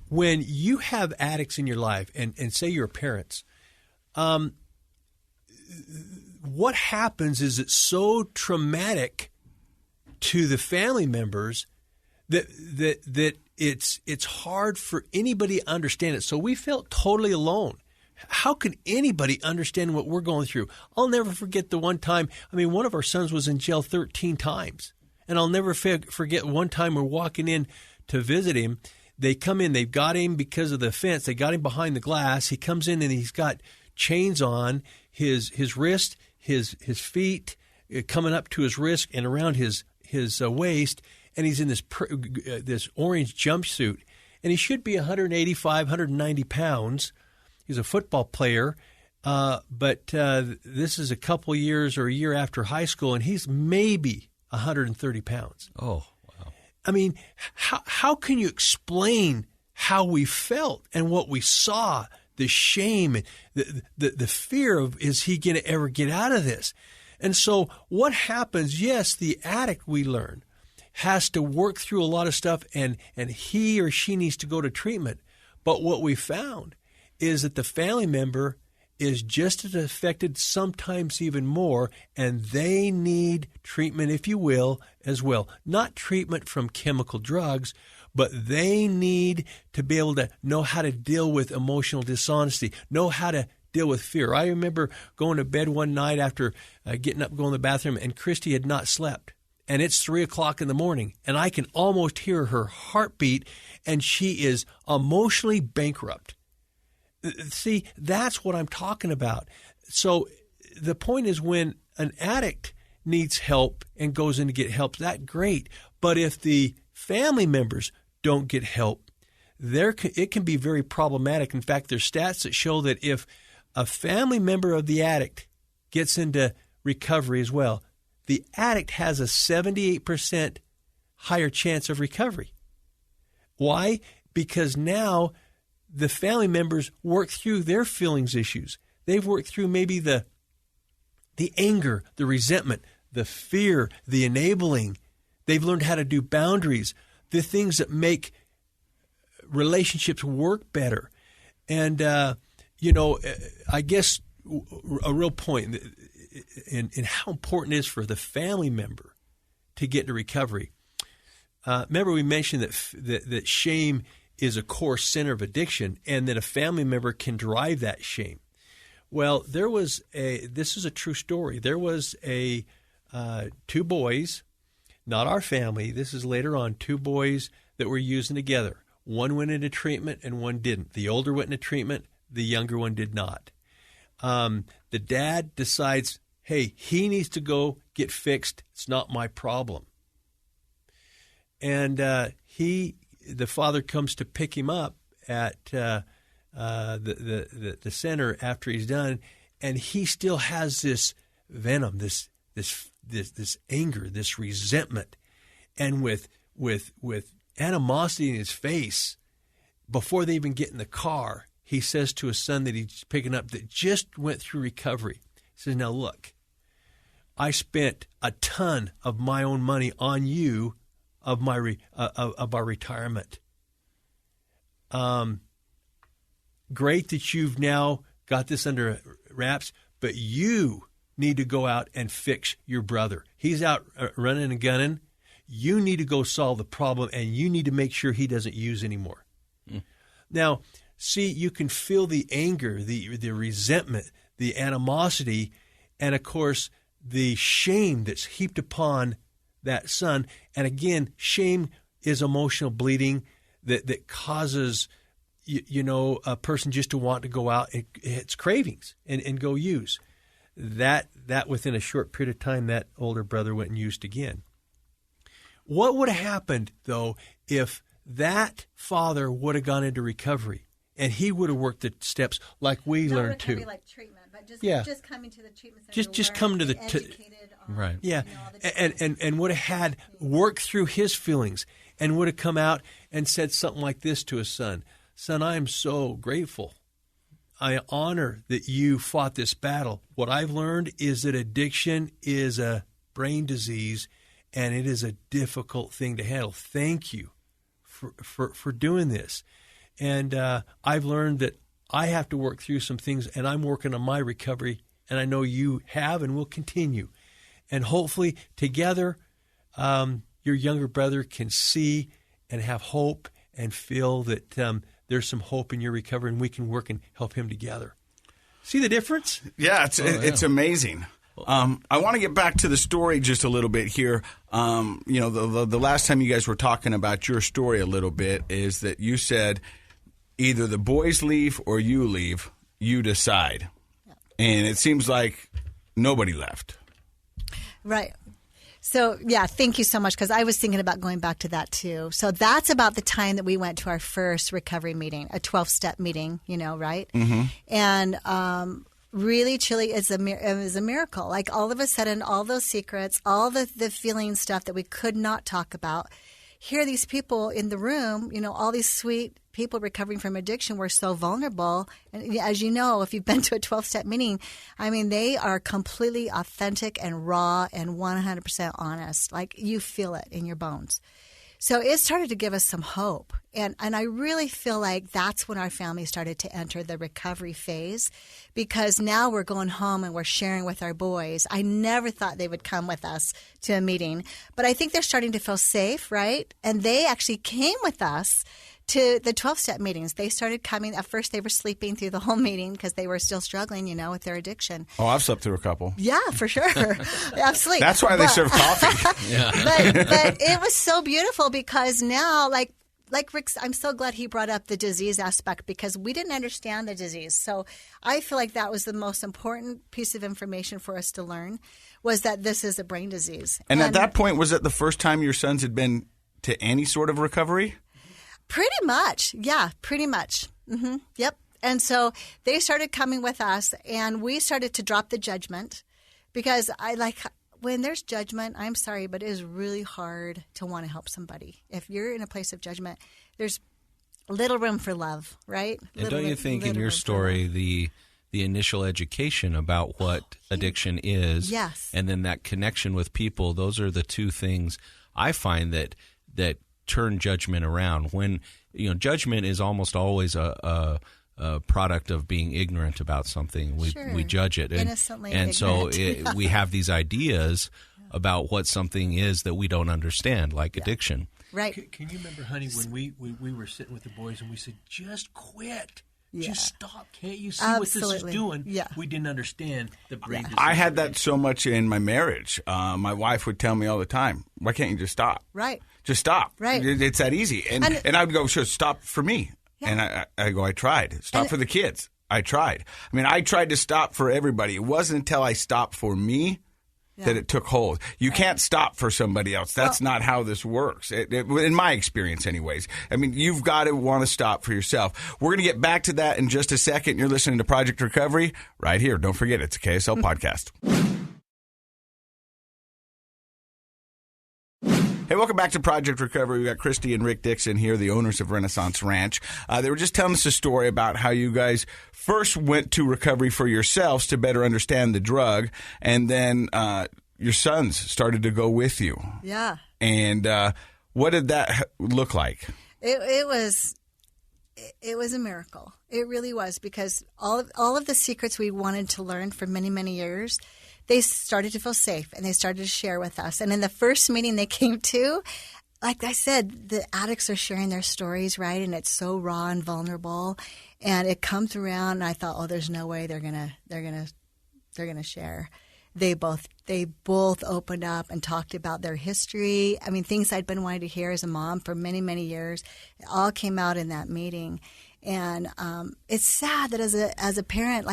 Speaker 4: when you have addicts in your life, and say you're parents, what happens is it's so traumatic to the family members that it's hard for anybody to understand it. So we felt totally alone. how can anybody understand what we're going through? I'll never forget the one time, one of our sons was in jail 13 times. And I'll never forget one time we're walking in to visit him. They come in, they've got him because of the fence. They got him behind the glass. He comes in and he's got chains on his wrist, his feet coming up to his wrist and around his waist. And he's in this orange jumpsuit. And he should be 185, 190 pounds. He's a football player, but this is a couple years or a year after high school, and he's maybe 130 pounds.
Speaker 6: Oh, wow.
Speaker 4: How can you explain how we felt and what we saw, the shame, the fear of, is he going to ever get out of this? And so what happens, yes, the addict, we learn, has to work through a lot of stuff, and he or she needs to go to treatment. But what we found is that the family member is just as affected, sometimes even more, and they need treatment, if you will, as well. Not treatment from chemical drugs, but they need to be able to know how to deal with emotional dishonesty, know how to deal with fear. I remember going to bed one night after getting up, going to the bathroom, and Christy had not slept. And it's 3 o'clock in the morning, and I can almost hear her heartbeat, and she is emotionally bankrupt. See, that's what I'm talking about. So the point is, when an addict needs help and goes in to get help, that's great. But if the family members don't get help, it can be very problematic. In fact, there's stats that show that if a family member of the addict gets into recovery as well, the addict has a 78% higher chance of recovery. Why? Because now the family members work through their feelings issues. They've worked through maybe the anger, the resentment, the fear, the enabling. They've learned how to do boundaries, the things that make relationships work better. And, I guess a real point in how important it is for the family member to get to recovery. Remember, we mentioned that shame is a core center of addiction, and that a family member can drive that shame. Well, this is a true story. There was two boys, not our family. This is later on, two boys that were using together. One went into treatment and one didn't. The older went into treatment. The younger one did not. The dad decides, hey, he needs to go get fixed. It's not my problem. And the father comes to pick him up at the center after he's done, and he still has this venom, this anger, this resentment, and with animosity in his face. Before they even get in the car, he says to his son that he's picking up that just went through recovery, he says, now look, I spent a ton of my own money on you of our retirement. Great that you've now got this under wraps, but you need to go out and fix your brother. He's out running and gunning. You need to go solve the problem, and you need to make sure he doesn't use anymore. Now, see, you can feel the anger, the resentment, the animosity, and, of course, the shame that's heaped upon that son. And again, shame is emotional bleeding that causes, a person just to want to go out. It's cravings and go use. That within a short period of time, that older brother went and used again. What would have happened, though, if that father would have gone into recovery and he would have worked the steps like we learned to?
Speaker 5: Not like treatment, but just coming to the treatment center.
Speaker 4: Just come to the
Speaker 5: educated on,
Speaker 6: right.
Speaker 4: Yeah, and would have had worked through his feelings and would have come out and said something like this to his son: "Son, I am so grateful. I honor that you fought this battle. What I've learned is that addiction is a brain disease, and it is a difficult thing to handle. Thank you for doing this. And I've learned that I have to work through some things, and I'm working on my recovery, and I know you have and will continue. And hopefully together your younger brother can see and have hope and feel that there's some hope in your recovery, and we can work and help him together." See the difference?
Speaker 3: Yeah, it's amazing. I want to get back to the story just a little bit here. The last time you guys were talking about your story a little bit is that you said either the boys leave or you leave, you decide. And it seems like nobody left.
Speaker 5: Right. So, yeah, thank you so much, because I was thinking about going back to that too. So that's about the time that we went to our first recovery meeting, a 12-step meeting, right? Mm-hmm. And really, truly, it was a miracle. Like all of a sudden, all those secrets, all the feeling stuff that we could not talk about, here these people in the room, all these sweet people recovering from addiction were so vulnerable. And as you know, if you've been to a 12-step meeting, I mean, they are completely authentic and raw and 100% honest. Like you feel it in your bones. So it started to give us some hope. And I really feel like that's when our family started to enter the recovery phase, because now we're going home and we're sharing with our boys. I never thought they would come with us to a meeting, but I think they're starting to feel safe, right? And they actually came with us to the 12-step meetings. They started coming. At first, they were sleeping through the whole meeting because they were still struggling, with their addiction.
Speaker 3: Oh, I've slept through a couple.
Speaker 5: Yeah, for sure. Absolutely.
Speaker 3: That's why they serve coffee.
Speaker 5: Yeah. But it was so beautiful because now, like Rick, I'm so glad he brought up the disease aspect, because we didn't understand the disease. So I feel like that was the most important piece of information for us to learn, was that this is a brain disease.
Speaker 3: And at that point, was it the first time your sons had been to any sort of recovery?
Speaker 5: Pretty much. Yeah, pretty much. Mm-hmm. Yep. And so they started coming with us, and we started to drop the judgment, because when there's judgment, I'm sorry, but it is really hard to want to help somebody. If you're in a place of judgment, there's little room for love, right?
Speaker 6: And don't you think in your story the initial education about what addiction is,
Speaker 5: yes,
Speaker 6: and then that connection with people, those are the two things I find that turn judgment around. When judgment is almost always a product of being ignorant about something. We judge it,
Speaker 5: innocently
Speaker 6: and so
Speaker 5: ignorant.
Speaker 6: we have these ideas about what something is that we don't understand, like addiction.
Speaker 5: Right?
Speaker 4: Can you remember, honey, when we were sitting with the boys and we said, "Just quit."
Speaker 5: Yeah.
Speaker 4: Just stop. Can't you see
Speaker 5: Absolutely.
Speaker 4: what this is doing?
Speaker 5: Yeah.
Speaker 4: We didn't understand the brain disease.
Speaker 3: I had that so much in my marriage. My wife would tell me all the time, "Why can't you just stop?"
Speaker 5: Right.
Speaker 3: Just stop.
Speaker 5: Right.
Speaker 3: It's that easy. And I would go, "Sure, stop for me." Yeah. And I go, "I tried. Stop for the kids. I tried." I mean, I tried to stop for everybody. It wasn't until I stopped for me that it took hold. You can't stop for somebody else. That's not how this works, in my experience anyways. I mean, you've got to want to stop for yourself. We're going to get back to that in just a second. You're listening to Project Recovery right here. Don't forget, it's a KSL podcast. Hey, welcome back to Project Recovery. We got Christine and Rick Dixon here, the owners of Rennaisance Ranch. They were just telling us a story about how you guys first went to recovery for yourselves to better understand the drug, and then your sons started to go with you.
Speaker 5: Yeah.
Speaker 3: And what did that look like?
Speaker 5: It was a miracle. It really was, because all of the secrets we wanted to learn for many, many years, they started to feel safe, and they started to share with us. And in the first meeting they came to, like I said, the addicts are sharing their stories, right? And it's so raw and vulnerable. And it comes around, and I thought, oh, there's no way they're gonna share. They both opened up and talked about their history. I mean, things I'd been wanting to hear as a mom for many, many years. It all came out in that meeting. And it's sad that as a parent,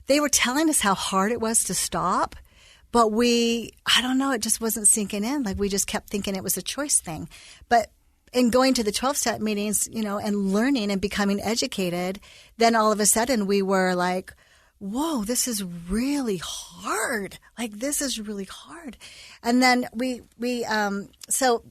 Speaker 5: they were telling us how hard it was to stop, but I don't know, it just wasn't sinking in. Like, we just kept thinking it was a choice thing. But in going to the 12-step meetings, and learning and becoming educated, then all of a sudden we were like, whoa, this is really hard. Like, this is really hard. And then so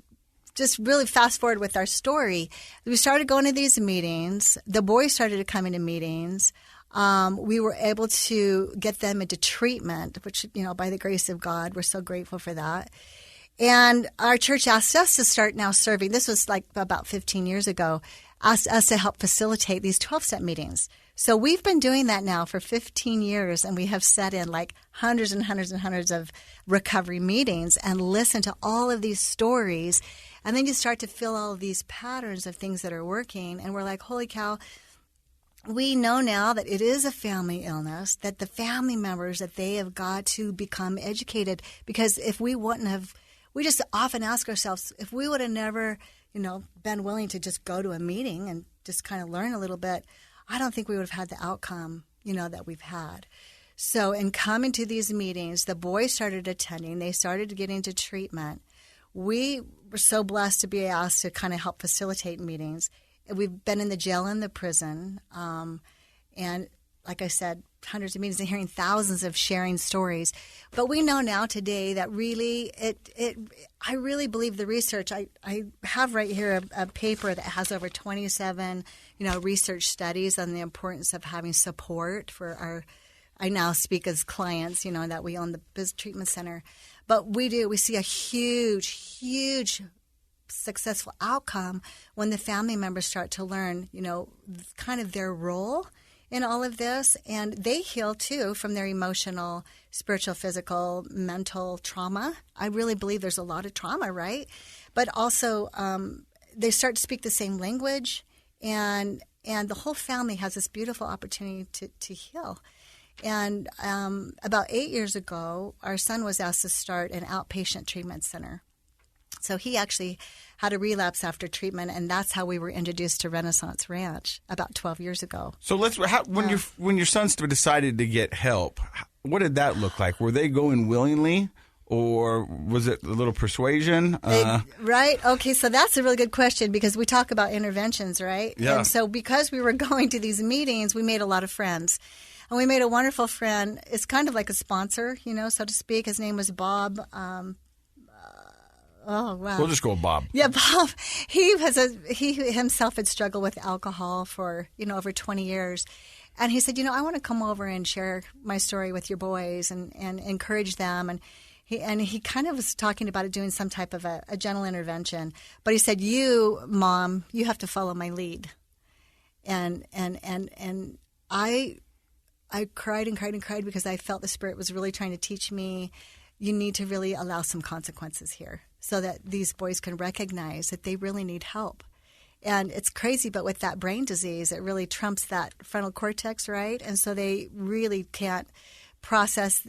Speaker 5: just really fast forward with our story, we started going to these meetings. The boys started to come into meetings. We were able to get them into treatment, which, by the grace of God, we're so grateful for that. And our church asked us to start now serving. This was like about 15 years ago, asked us to help facilitate these 12-step meetings. So we've been doing that now for 15 years, and we have set in like hundreds and hundreds and hundreds of recovery meetings and listened to all of these stories. And then you start to feel all of these patterns of things that are working, and we're like, holy cow, we know now that it is a family illness, that the family members, that they have got to become educated, because if we wouldn't have, we just often ask ourselves, if we would have never, been willing to just go to a meeting and just kind of learn a little bit, I don't think we would have had the outcome, that we've had. So in coming to these meetings, the boys started attending. They started getting to treatment. We were so blessed to be asked to kind of help facilitate meetings. We've been in the jail and the prison. And like I said, hundreds of meetings and hearing thousands of sharing stories. But we know now today that really I really believe the research. I have right here a paper that has over 27, research studies on the importance of having support for our, I now speak as clients, that we own the Biz Treatment Center. But we see a huge successful outcome when the family members start to learn, kind of their role in all of this, and they heal too from their emotional, spiritual, physical, mental trauma. I really believe there's a lot of trauma, right? But also they start to speak the same language, and the whole family has this beautiful opportunity to heal. And about 8 years ago, our son was asked to start an outpatient treatment center. So he actually had a relapse after treatment, and that's how we were introduced to Rennaisance Ranch about 12 years ago.
Speaker 3: So when your sons decided to get help, what did that look like? Were they going willingly, or was it a little persuasion?
Speaker 5: Right. Okay. So that's a really good question, because we talk about interventions, right?
Speaker 3: Yeah.
Speaker 5: And so because we were going to these meetings, we made a lot of friends. And we made a wonderful friend. It's kind of like a sponsor, so to speak. His name was Bob. Oh, wow.
Speaker 3: We'll just go with Bob.
Speaker 5: Yeah, Bob. He himself had struggled with alcohol for, over 20 years. And he said, I want to come over and share my story with your boys and encourage them. And he kind of was talking about it, doing some type of a gentle intervention. But he said, you, Mom, you have to follow my lead. And I cried and cried and cried, because I felt the Spirit was really trying to teach me, you need to really allow some consequences here, so that these boys can recognize that they really need help. And it's crazy, but with that brain disease, it really trumps that frontal cortex, right? And so they really can't process.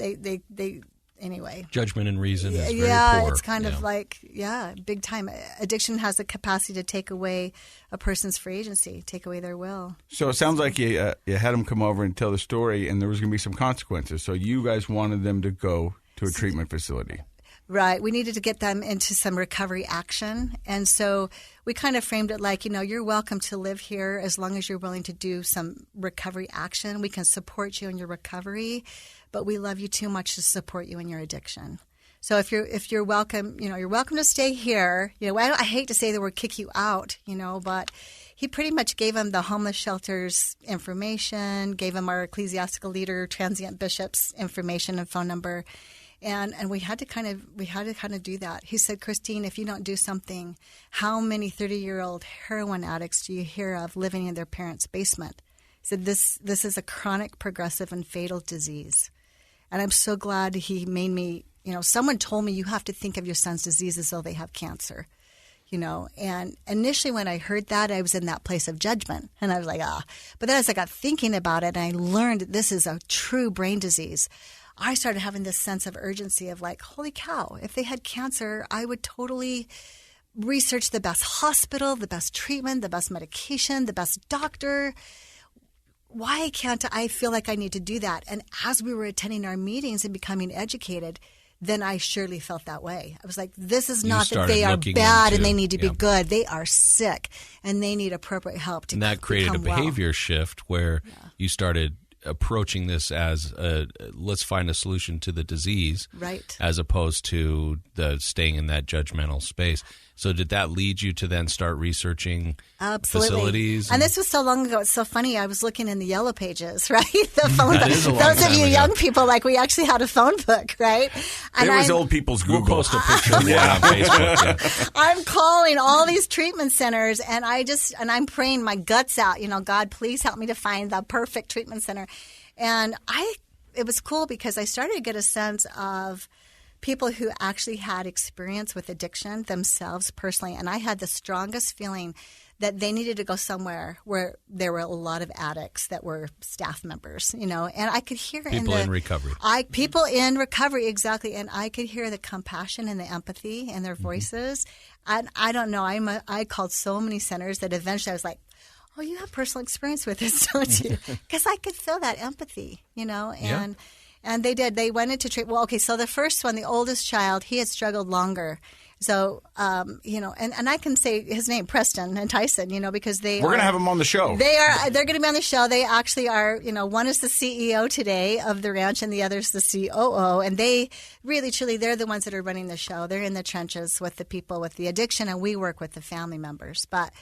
Speaker 5: Anyway.
Speaker 6: Judgment and reason is very poor.
Speaker 5: Yeah, it's kind of like, big time. Addiction has the capacity to take away a person's free agency, take away their will.
Speaker 3: So it sounds like you had them come over and tell the story, and there was going to be some consequences. So you guys wanted them to go to a treatment facility.
Speaker 5: Right. We needed to get them into some recovery action. And so we kind of framed it like, you're welcome to live here as long as you're willing to do some recovery action. We can support you in your recovery, but we love you too much to support you in your addiction. So if you're welcome, you're welcome to stay here. I hate to say the word kick you out, but he pretty much gave them the homeless shelter's information, gave them our ecclesiastical leader, transient bishop's information and phone number. And we had to kind of do that. He said, Christine, if you don't do something, how many 30-year-old heroin addicts do you hear of living in their parents' basement? He said, this is a chronic, progressive, and fatal disease. And I'm so glad he made me, someone told me you have to think of your son's disease as though they have cancer. And initially when I heard that, I was in that place of judgment. And I was like, But then as I got thinking about it and I learned that this is a true brain disease, I started having this sense of urgency of like, holy cow, if they had cancer, I would totally research the best hospital, the best treatment, the best medication, the best doctor. Why can't I feel like I need to do that? And as we were attending our meetings and becoming educated, then I surely felt that way. I was like, this is not that they are bad and they need to be good. They are sick and they need appropriate help to become well.
Speaker 6: And that created a behavior shift where you started approaching this as let's find a solution to the disease,
Speaker 5: right,
Speaker 6: as opposed to the staying in that judgmental space. So did that lead you to then start researching facilities?
Speaker 5: And this was so long ago. It's so funny. I was looking in the yellow pages, right? The phone book.
Speaker 6: Those
Speaker 5: of you young people, like we actually had a phone book, right?
Speaker 3: And it was old people's Google.
Speaker 6: We'll post a picture of one on Facebook. Yeah.
Speaker 5: I'm calling all these treatment centers, and I'm praying my guts out. God, please help me to find the perfect treatment center. And it was cool because I started to get a sense of people who actually had experience with addiction themselves personally. And I had the strongest feeling that they needed to go somewhere where there were a lot of addicts that were staff members, and I could hear
Speaker 6: People in recovery.
Speaker 5: People in recovery, exactly, and I could hear the compassion and the empathy in their voices. And I don't know, I called so many centers that eventually I was like, oh, you have personal experience with this, don't you? Because I could feel that empathy, and they did. They went into treatment. Well, okay, so the first one, the oldest child, he had struggled longer. So, and I can say his name, Preston and Tyson, because we're
Speaker 3: going to have them on the show.
Speaker 5: They're going to be on the show. They actually are, one is the CEO today of the ranch and the other is the COO. And they really, truly, they're the ones that are running the show. They're in the trenches with the people with the addiction, and we work with the family members. But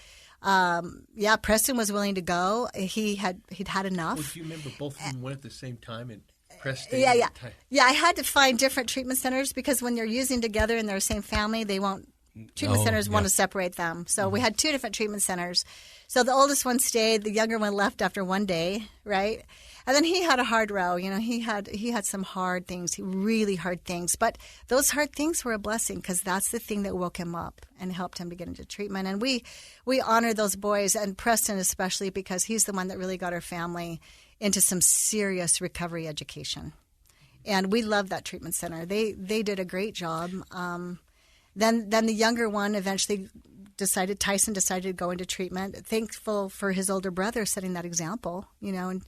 Speaker 5: Preston was willing to go. He'd had enough.
Speaker 4: Well, do you remember both of them went at the same time? And Preston?
Speaker 5: Yeah, I had to find different treatment centers because when they're using together in their same family, they won't. Treatment centers want to separate them. So we had two different treatment centers. So the oldest one stayed. The younger one left after one day, right? And then he had a hard row. He had some hard things, really hard things. But those hard things were a blessing because that's the thing that woke him up and helped him to get into treatment. And we honor those boys, and Preston especially, because he's the one that really got our family into some serious recovery education. And we love that treatment center. They did a great job. Then the younger one eventually Tyson decided to go into treatment, thankful for his older brother setting that example, and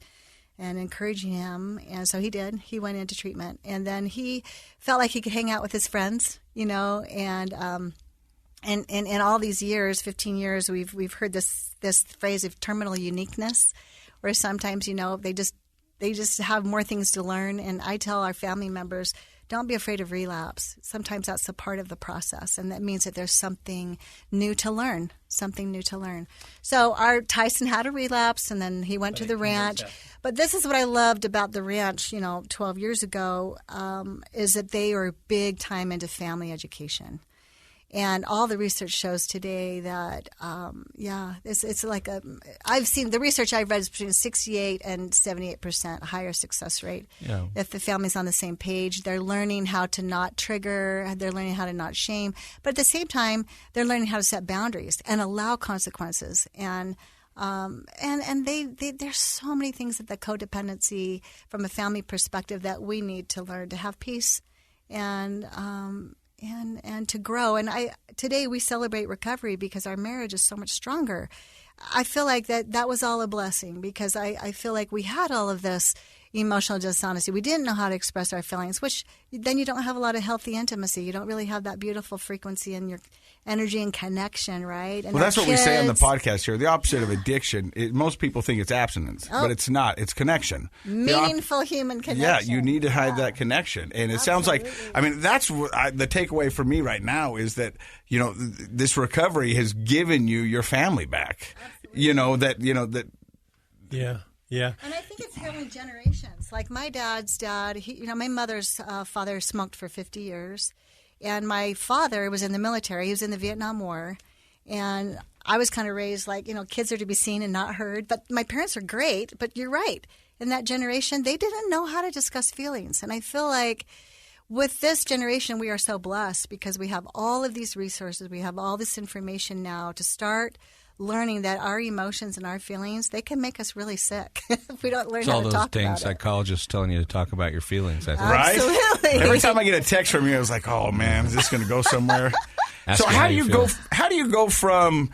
Speaker 5: encouraging him. And so he did. He went into treatment. And then he felt like he could hang out with his friends, and in all these years, 15 years, we've heard this phrase of terminal uniqueness, where sometimes, they just have more things to learn. And I tell our family members, don't be afraid of relapse. Sometimes that's a part of the process, and that means that there's something new to learn. So our Tyson had a relapse, and then he went to the ranch. But this is what I loved about the ranch, 12 years ago, is that they were big time into family education. And all the research shows today that, it's like I've seen the research I've read is between 68 and 78% higher success rate. Yeah. If the family's on the same page, they're learning how to not trigger, they're learning how to not shame, but at the same time, they're learning how to set boundaries and allow consequences. And there's so many things that the codependency from a family perspective that we need to learn to have peace and to grow. And today we celebrate recovery because our marriage is so much stronger. I feel like that was all a blessing because I feel like we had all of this emotional dishonesty. We didn't know how to express our feelings, which then you don't have a lot of healthy intimacy. You don't really have that beautiful frequency in your energy and connection, right? And
Speaker 3: well, that's what we say on the podcast here. The opposite of addiction, most people think it's abstinence, but it's not. It's connection.
Speaker 5: Meaningful human connection.
Speaker 3: Yeah, you need to have that connection. And it sounds like, that's what the takeaway for me right now is that, this recovery has given you your family back. Absolutely.
Speaker 4: Yeah. Yeah.
Speaker 5: And I think it's healing generations. Like my dad's dad, my mother's father smoked for 50 years. And my father was in the military. He was in the Vietnam War. And I was kind of raised like, kids are to be seen and not heard. But my parents are great. But you're right. In that generation, they didn't know how to discuss feelings. And I feel like with this generation, we are so blessed because we have all of these resources. We have all this information now to start learning that our emotions and our feelings, they can make us really sick if we don't learn how to talk about it.
Speaker 6: It's all those things psychologists telling you to talk about your feelings, I think.
Speaker 3: Right?
Speaker 5: Absolutely.
Speaker 3: Every time I get a text from you, I was like, oh, man, is this going to go somewhere? So how do you go from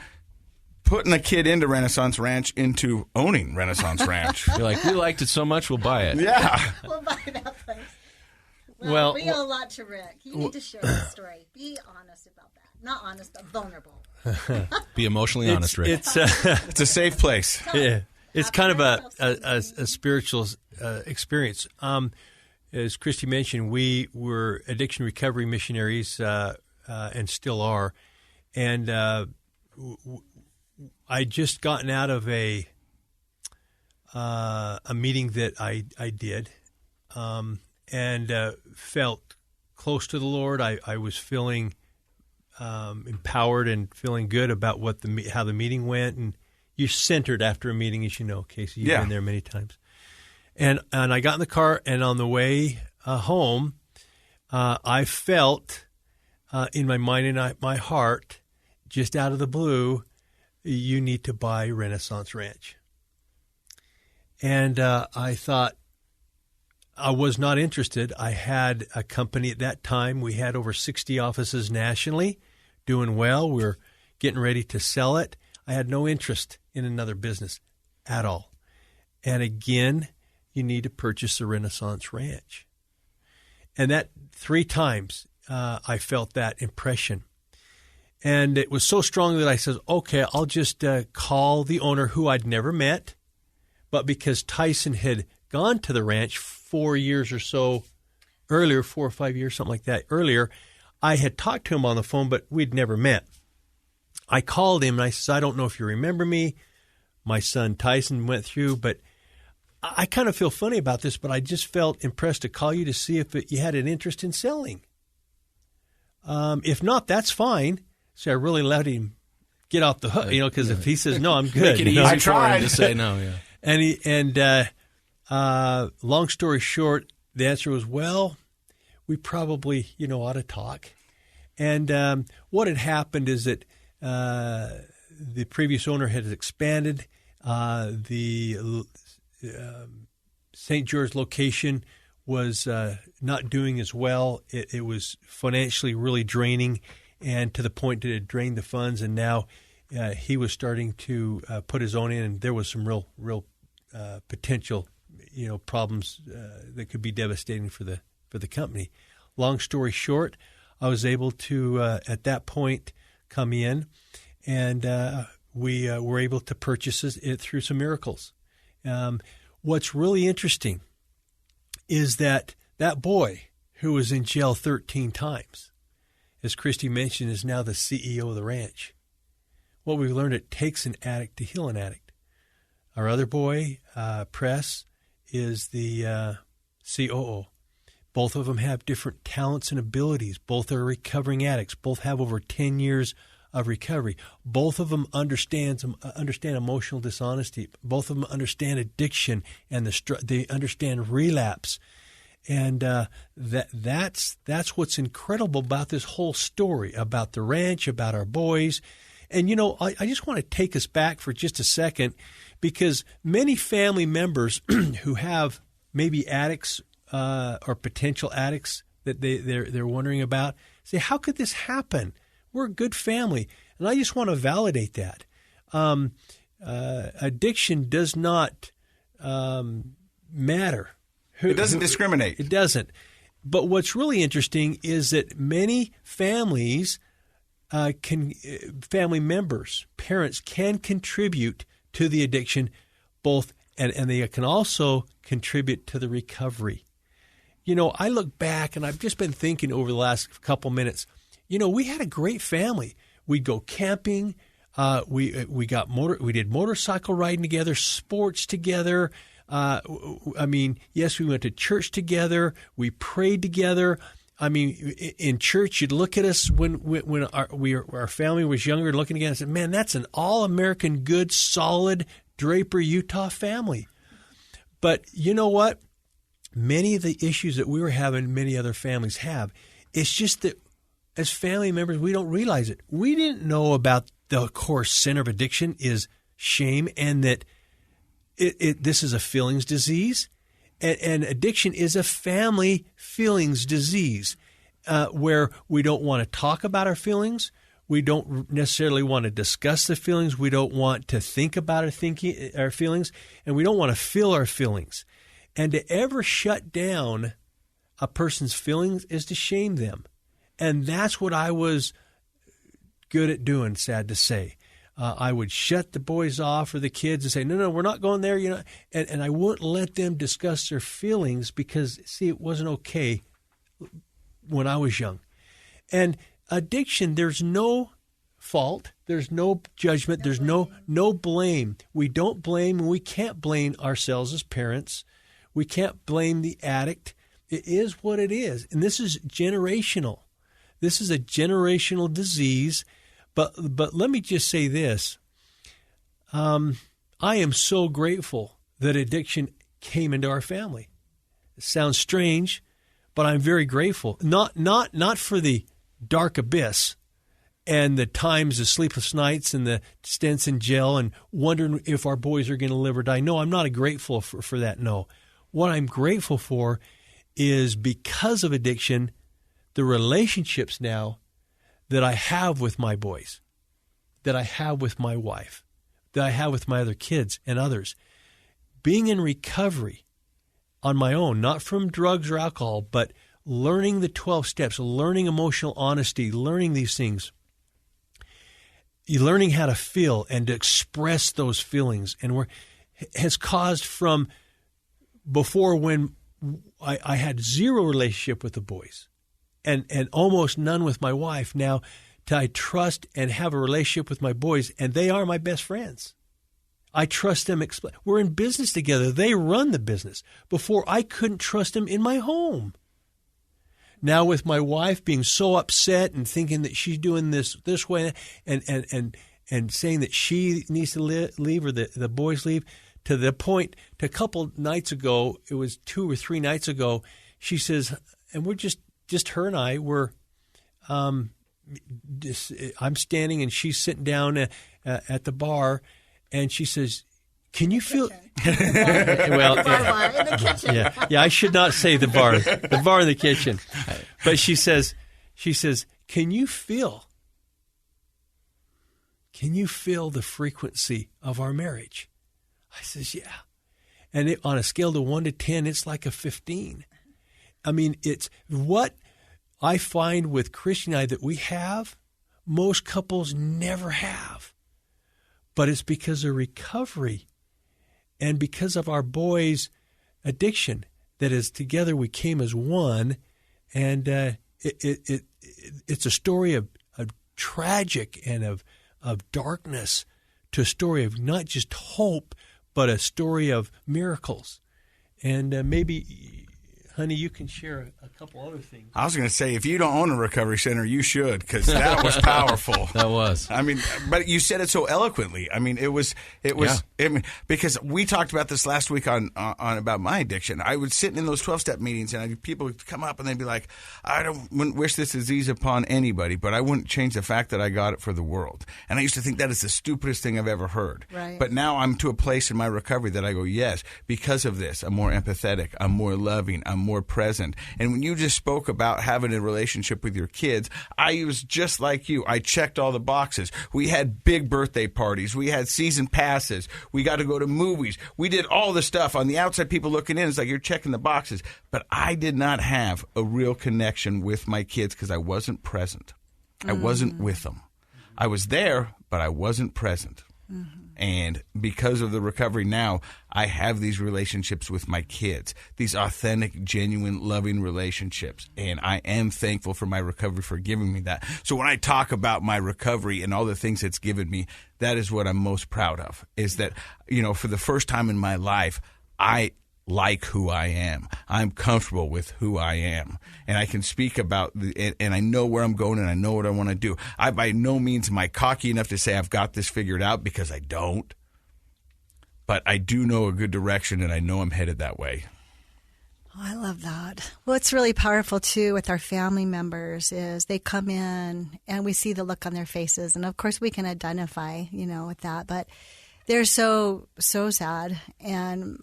Speaker 3: putting a kid into Rennaisance Ranch into owning Rennaisance Ranch?
Speaker 6: You're like, we liked it so much, we'll buy it.
Speaker 3: Yeah.
Speaker 5: We'll buy that place.
Speaker 4: Well,
Speaker 5: we owe a lot to Rick. You need to share the story. Be honest about that. Not honest, but vulnerable.
Speaker 6: Be emotionally honest, Rick.
Speaker 3: It's a safe place.
Speaker 4: Yeah, it's kind of a spiritual experience. As Christy mentioned, we were addiction recovery missionaries and still are. And I'd just gotten out of a meeting that I did and felt close to the Lord. I was feeling empowered and feeling good about how the meeting went. And you're centered after a meeting, as you know, Casey. You've been there many times. And I got in the car, and on the way home, I felt in my mind and my heart, just out of the blue, you need to buy Rennaisance Ranch. And I thought, I was not interested. I had a company at that time. We had over 60 offices nationally, doing well. We were getting ready to sell it. I had no interest in another business at all. And again, you need to purchase the Rennaisance Ranch. And that 3 times I felt that impression. And it was so strong that I said, okay, I'll just call the owner who I'd never met. But because Tyson had gone to the ranch 4 years or so earlier, 4 or 5 years, something like that earlier, I had talked to him on the phone, but we'd never met. I called him and I said, I don't know if you remember me. My son Tyson went through, but I kind of feel funny about this, but I just felt impressed to call you to see if you had an interest in selling. If not, that's fine. So I really let him get off the hook, because if he says no, I'm good.
Speaker 6: Make it easy for him to say no. Yeah.
Speaker 4: And long story short, the answer was, well, we probably, ought to talk. And what had happened is that the previous owner had expanded. The St. George location was not doing as well. It was financially really draining, and to the point that it drained the funds. And now he was starting to put his own in, and there was some real potential, problems that could be devastating for the company. Long story short, I was able to at that point come in, and we were able to purchase it through some miracles. What's really interesting is that boy who was in jail 13 times, as Christy mentioned, is now the CEO of the ranch. What we've learned, it takes an addict to heal an addict. Our other boy, Press, is the COO. Both of them have different talents and abilities. Both are recovering addicts. Both have over 10 years of recovery. Both of them understand emotional dishonesty. Both of them understand addiction, and they understand relapse. And that's what's incredible about this whole story, about the ranch, about our boys. And, I just want to take us back for just a second, because many family members who have maybe addicts or potential addicts that they're wondering about say, how could this happen? We're a good family. And I just want to validate that. Addiction does not matter.
Speaker 3: It doesn't discriminate.
Speaker 4: It doesn't. But what's really interesting is that many families family members, parents can contribute to the addiction, both, and they can also contribute to the recovery. I look back, and I've just been thinking over the last couple minutes, we had a great family. We'd go camping. We did motorcycle riding together, sports together. Yes, we went to church together. We prayed together. In church, you'd look at us when our family was younger, looking again and said, man, that's an all-American, good, solid Draper, Utah family. But you know what? Many of the issues that we were having, many other families have. It's just that as family members, we don't realize it. We didn't know about the core center of addiction is shame, and that this is a feelings disease. And addiction is a family feelings disease where we don't want to talk about our feelings. We don't necessarily want to discuss the feelings. We don't want to think about our feelings. And we don't want to feel our feelings. And to ever shut down a person's feelings is to shame them. And that's what I was good at doing, sad to say. I would shut the boys off or the kids and say, no, we're not going there, and I wouldn't let them discuss their feelings because, see, it wasn't okay when I was young. And addiction, there's no fault, there's no judgment, there's no blame. We don't blame, and we can't blame ourselves as parents. We can't blame the addict. It is what it is, and this is generational. This is a generational disease. But let me just say this. I am so grateful that addiction came into our family. It sounds strange, but I'm very grateful. Not for the dark abyss and the times, the sleepless nights, and the stints in jail, and wondering if our boys are going to live or die. No, I'm not grateful for that. No. What I'm grateful for is, because of addiction, the relationships now that I have with my boys, that I have with my wife, that I have with my other kids and others. Being in recovery on my own, not from drugs or alcohol, but learning the 12 steps, learning emotional honesty, learning these things, learning how to feel and to express those feelings, and has caused from before, when I had zero relationship with the boys and almost none with my wife, now I trust and have a relationship with my boys, and they are my best friends. I trust them. We're in business together. They run the business. Before, I couldn't trust them in my home. Now, with my wife being so upset and thinking that she's doing this way, and saying that she needs to leave, or the boys leave, to the point, to a couple nights ago, it was 2 or 3 nights ago, she says, and we're just her and I were, I'm standing and she's sitting down at the bar. And she says, "Can you feel?" Well,
Speaker 5: in the kitchen.
Speaker 4: Yeah. I should not say the bar in the kitchen. But she says, "Can you feel the frequency of our marriage?" I says, "Yeah." And on a scale of 1 to 10, it's like a 15. I mean, it's what I find with Christian and I that we have, most couples never have. But it's because of recovery and because of our boys' addiction that is together we came as one. And it's a story of tragic and of darkness to a story of not just hope, but a story of miracles. And maybe, honey, you can share a couple other things.
Speaker 3: I was going to say, if you don't own a recovery center, you should, because that was powerful.
Speaker 6: That was.
Speaker 3: I mean, but you said it so eloquently. I mean, it was.
Speaker 6: Yeah.
Speaker 3: I mean, because we talked about this last week on about my addiction. I would sit in those 12-step meetings, and people would come up and they'd be like, wouldn't wish this disease upon anybody, but I wouldn't change the fact that I got it for the world. And I used to think that is the stupidest thing I've ever heard.
Speaker 5: Right.
Speaker 3: But now I'm to a place in my recovery that I go, yes, because of this, I'm more empathetic, I'm more loving, I'm more present. And when you just spoke about having a relationship with your kids, I was just like you. I checked all the boxes. We had big birthday parties. We had season passes. We got to go to movies. We did all the stuff. On the outside, people looking in, it's like you're checking the boxes. But I did not have a real connection with my kids because I wasn't present. I wasn't with them. I was there, but I wasn't present. Mm-hmm. And because of the recovery now, I have these relationships with my kids, these authentic, genuine, loving relationships. And I am thankful for my recovery for giving me that. So when I talk about my recovery and all the things it's given me, that is what I'm most proud of, is that, for the first time in my life, I like who I am. I'm comfortable with who I am. And I can speak about, and I know where I'm going and I know what I want to do. I by no means am I cocky enough to say I've got this figured out, because I don't. But I do know a good direction, and I know I'm headed that way.
Speaker 5: Oh, I love that. What's really powerful, too, with our family members is they come in and we see the look on their faces. And, of course, we can identify, with that. But they're so sad. And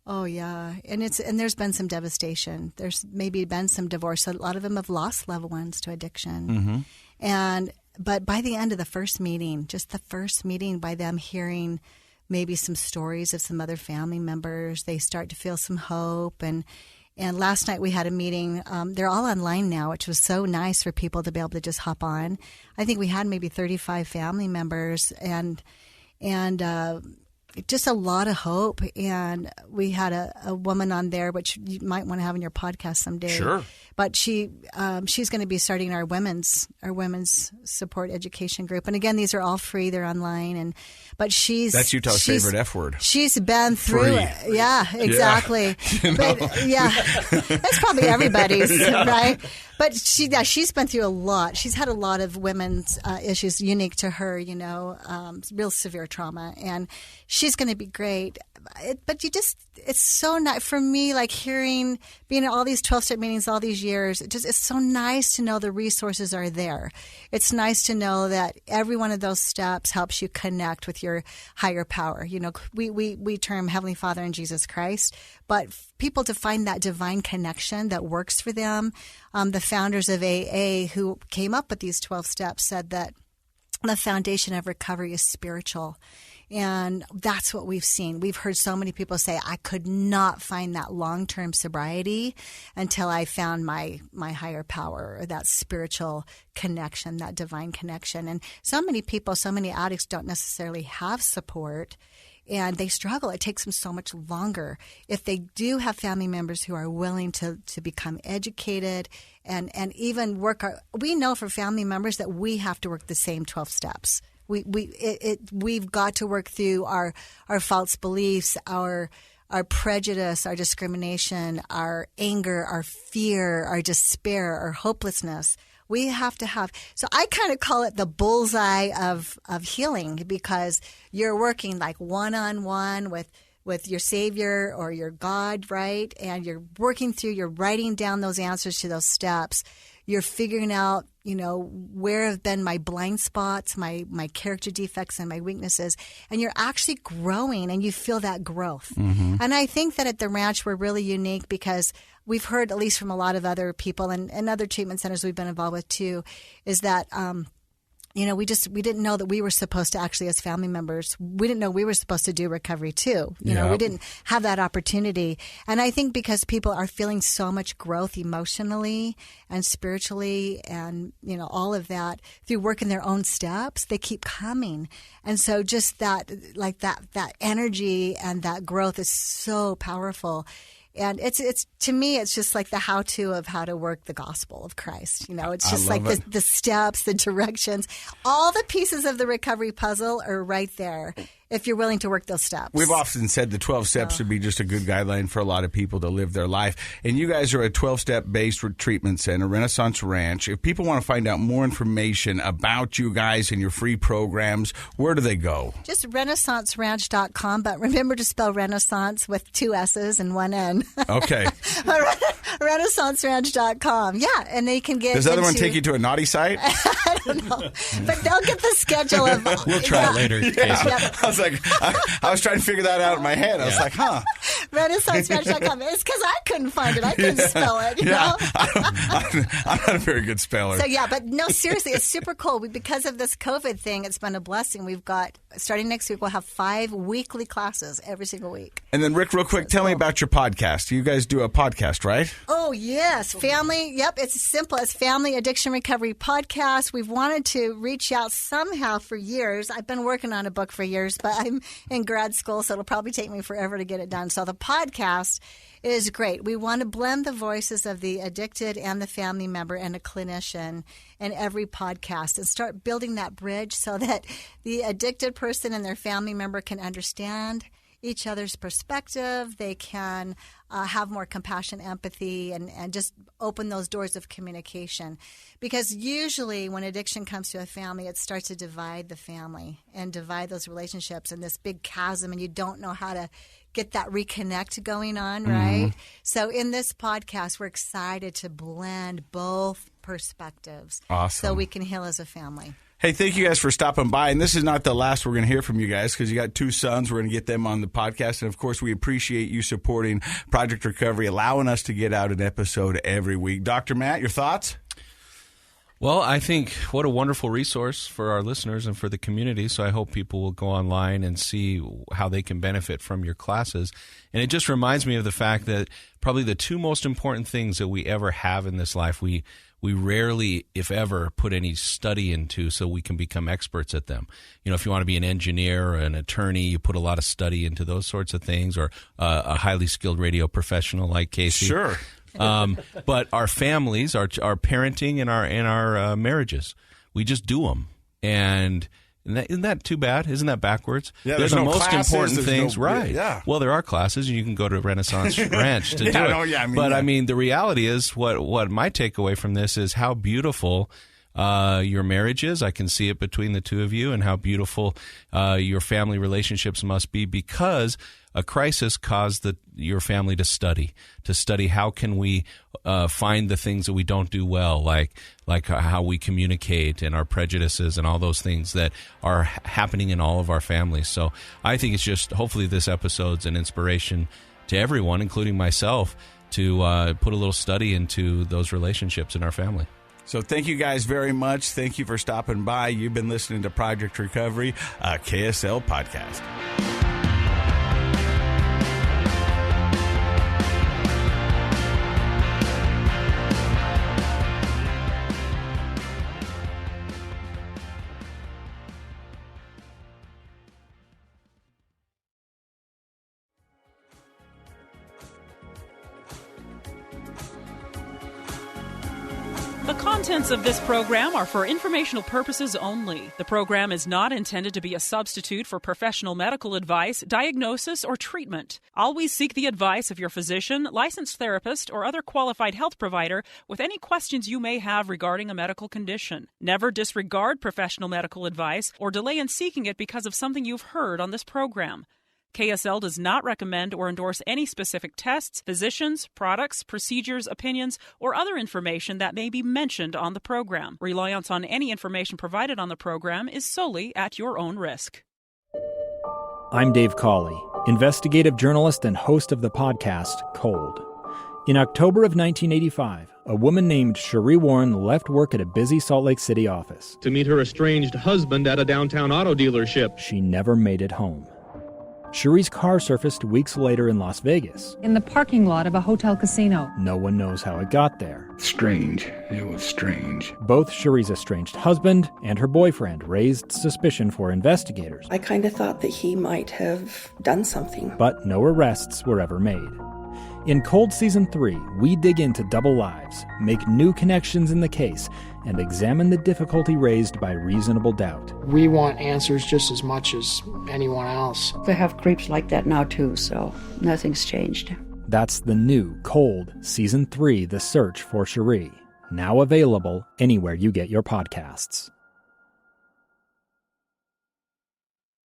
Speaker 5: oh yeah, and there's been some devastation. There's maybe been some divorce. A lot of them have lost loved ones to addiction. Mm-hmm. But by the end of the first meeting, just the first meeting, by them hearing maybe some stories of some other family members, they start to feel some hope. And last night we had a meeting. They're all online now, which was so nice for people to be able to just hop on. I think we had maybe 35 family members, and just a lot of hope. And we had a woman on there, which you might want to have in your podcast someday.
Speaker 3: Sure.
Speaker 5: But she's going to be starting our women's support education group. And again, these are all free. They're online. That's
Speaker 3: Utah's favorite F word.
Speaker 5: She's been through it. Yeah, exactly.
Speaker 3: Yeah.
Speaker 5: But that's probably everybody's, right? But she's been through a lot. She's had a lot of women's issues unique to her, real severe trauma. And she's going to be great. But it's so nice for me, like being at all these 12-step meetings all these these years, it's so nice to know the resources are there. It's nice to know that every one of those steps helps you connect with your higher power. You know, we term Heavenly Father and Jesus Christ, but people to find that divine connection that works for them. The founders of AA who came up with these 12 steps said that the foundation of recovery is spiritual. And that's what we've seen. We've heard so many people say, I could not find that long-term sobriety until I found my higher power, or that spiritual connection, that divine connection. And so many people, so many addicts don't necessarily have support, and they struggle. It takes them so much longer. If they do have family members who are willing to become educated and even work, we know for family members that we have to work the same 12 steps. We've got to work through our false beliefs, our prejudice, our discrimination, our anger, our fear, our despair, our hopelessness. We have to have. So I kind of call it the bullseye of healing, because you're working like one-on-one with your Savior or your God, right? And you're working through. You're writing down those answers to those steps. You're figuring out, you know, where have been my blind spots, my character defects and my weaknesses. And you're actually growing, and you feel that growth. Mm-hmm. And I think that at the ranch we're really unique, because we've heard, at least from a lot of other people and other treatment centers we've been involved with too, is that you know, we didn't know that we were supposed to actually, as family members, we didn't know we were supposed to do recovery too. You know, we didn't have that opportunity. And I think because people are feeling so much growth emotionally and spiritually and, you know, all of that through working their own steps, they keep coming. And so just that, like that energy and that growth is so powerful. And it's to me, it's just like the how-to of how to work the gospel of Christ. You know, it's just like the steps, the directions, all the pieces of the recovery puzzle are right there if you're willing to work those steps.
Speaker 3: We've often said the 12 steps should be just a good guideline for a lot of people to live their life. And you guys are a 12-step based treatment center, Rennaisance Ranch. If people want to find out more information about you guys and your free programs, where do they go?
Speaker 5: Just RennaissanceRanch.com, but remember to spell Renaissance with 2 S's and 1 N.
Speaker 3: Okay.
Speaker 5: RennaissanceRanch.com. Yeah, and they can get.
Speaker 3: Does the other one take you to a naughty site?
Speaker 5: I don't know, but they'll get the schedule of.
Speaker 6: We'll try it later.
Speaker 3: Yeah. I was trying to figure that out in my head. I was like, huh.
Speaker 5: RennaissanceRanch.com. It's because I couldn't find it. I couldn't spell it. You know?
Speaker 3: I'm not a very good speller.
Speaker 5: So yeah, but no, seriously, it's super cool. Because of this COVID thing, it's been a blessing. We've got, starting next week, we'll have 5 weekly classes every single week.
Speaker 3: And then Rick, real quick, tell me about your podcast. You guys do a podcast, right?
Speaker 5: Oh, yes. It's as simple as Family Addiction Recovery Podcast. We've wanted to reach out somehow for years. I've been working on a book for years, but I'm in grad school, so it'll probably take me forever to get it done. So the podcast is great. We want to blend the voices of the addicted and the family member and a clinician in every podcast and start building that bridge so that the addicted person and their family member can understand each other's perspective. They can have more compassion, empathy, and just open those doors of communication. Because usually when addiction comes to a family, it starts to divide the family and divide those relationships in this big chasm, and you don't know how to get that reconnect going on, right? Mm-hmm. So in this podcast, we're excited to blend both perspectives.
Speaker 3: Awesome.
Speaker 5: So we can heal as a family.
Speaker 3: Hey, thank you guys for stopping by. And this is not the last we're going to hear from you guys, because you got 2 sons. We're going to get them on the podcast. And, of course, we appreciate you supporting Project Recovery, allowing us to get out an episode every week. Dr. Matt, your thoughts?
Speaker 6: Well, I think what a wonderful resource for our listeners and for the community. So I hope people will go online and see how they can benefit from your classes. And it just reminds me of the fact that probably the 2 most important things that we ever have in this life, we rarely, if ever, put any study into so we can become experts at them. You know, if you want to be an engineer or an attorney, you put a lot of study into those sorts of things, or a highly skilled radio professional like Casey.
Speaker 3: Sure.
Speaker 6: But our families, our parenting and our marriages, we just do them. And isn't that too bad? Isn't that backwards?
Speaker 3: Yeah,
Speaker 6: They're
Speaker 3: there's
Speaker 6: the
Speaker 3: no
Speaker 6: most
Speaker 3: classes,
Speaker 6: important
Speaker 3: there's
Speaker 6: things,
Speaker 3: no,
Speaker 6: right?
Speaker 3: Yeah.
Speaker 6: Well, there are classes, and you can go to Rennaisance Ranch to do it. I mean, the reality is, what my takeaway from this is how beautiful your marriage is. I can see it between the 2 of you, and how beautiful your family relationships must be because a crisis caused your family to study how can we find the things that we don't do well, like how we communicate and our prejudices and all those things that are happening in all of our families. So I think it's just, hopefully this episode's an inspiration to everyone, including myself, to put a little study into those relationships in our family.
Speaker 3: So thank you guys very much. Thank you for stopping by. You've been listening to Project Recovery, a KSL podcast.
Speaker 9: The contents of this program are for informational purposes only. The program is not intended to be a substitute for professional medical advice, diagnosis, or treatment. Always seek the advice of your physician, licensed therapist, or other qualified health provider with any questions you may have regarding a medical condition. Never disregard professional medical advice or delay in seeking it because of something you've heard on this program. KSL does not recommend or endorse any specific tests, physicians, products, procedures, opinions, or other information that may be mentioned on the program. Reliance on any information provided on the program is solely at your own risk.
Speaker 10: I'm Dave Cawley, investigative journalist and host of the podcast Cold. In October of 1985, a woman named Cherie Warren left work at a busy Salt Lake City office
Speaker 11: to meet her estranged husband at a downtown auto dealership.
Speaker 10: She never made it home. Cherie's car surfaced weeks later in Las Vegas.
Speaker 12: In the parking lot of a hotel casino.
Speaker 10: No one knows how it got there.
Speaker 13: Strange. It was strange.
Speaker 10: Both Cherie's estranged husband and her boyfriend raised suspicion for investigators.
Speaker 14: I kind of thought that he might have done something.
Speaker 10: But no arrests were ever made. In Cold Season 3, we dig into double lives, make new connections in the case, and examine the difficulty raised by reasonable doubt.
Speaker 15: We want answers just as much as anyone else.
Speaker 16: They have creeps like that now too, so nothing's changed.
Speaker 10: That's the new Cold Season 3, The Search for Cherie, now available anywhere you get your podcasts.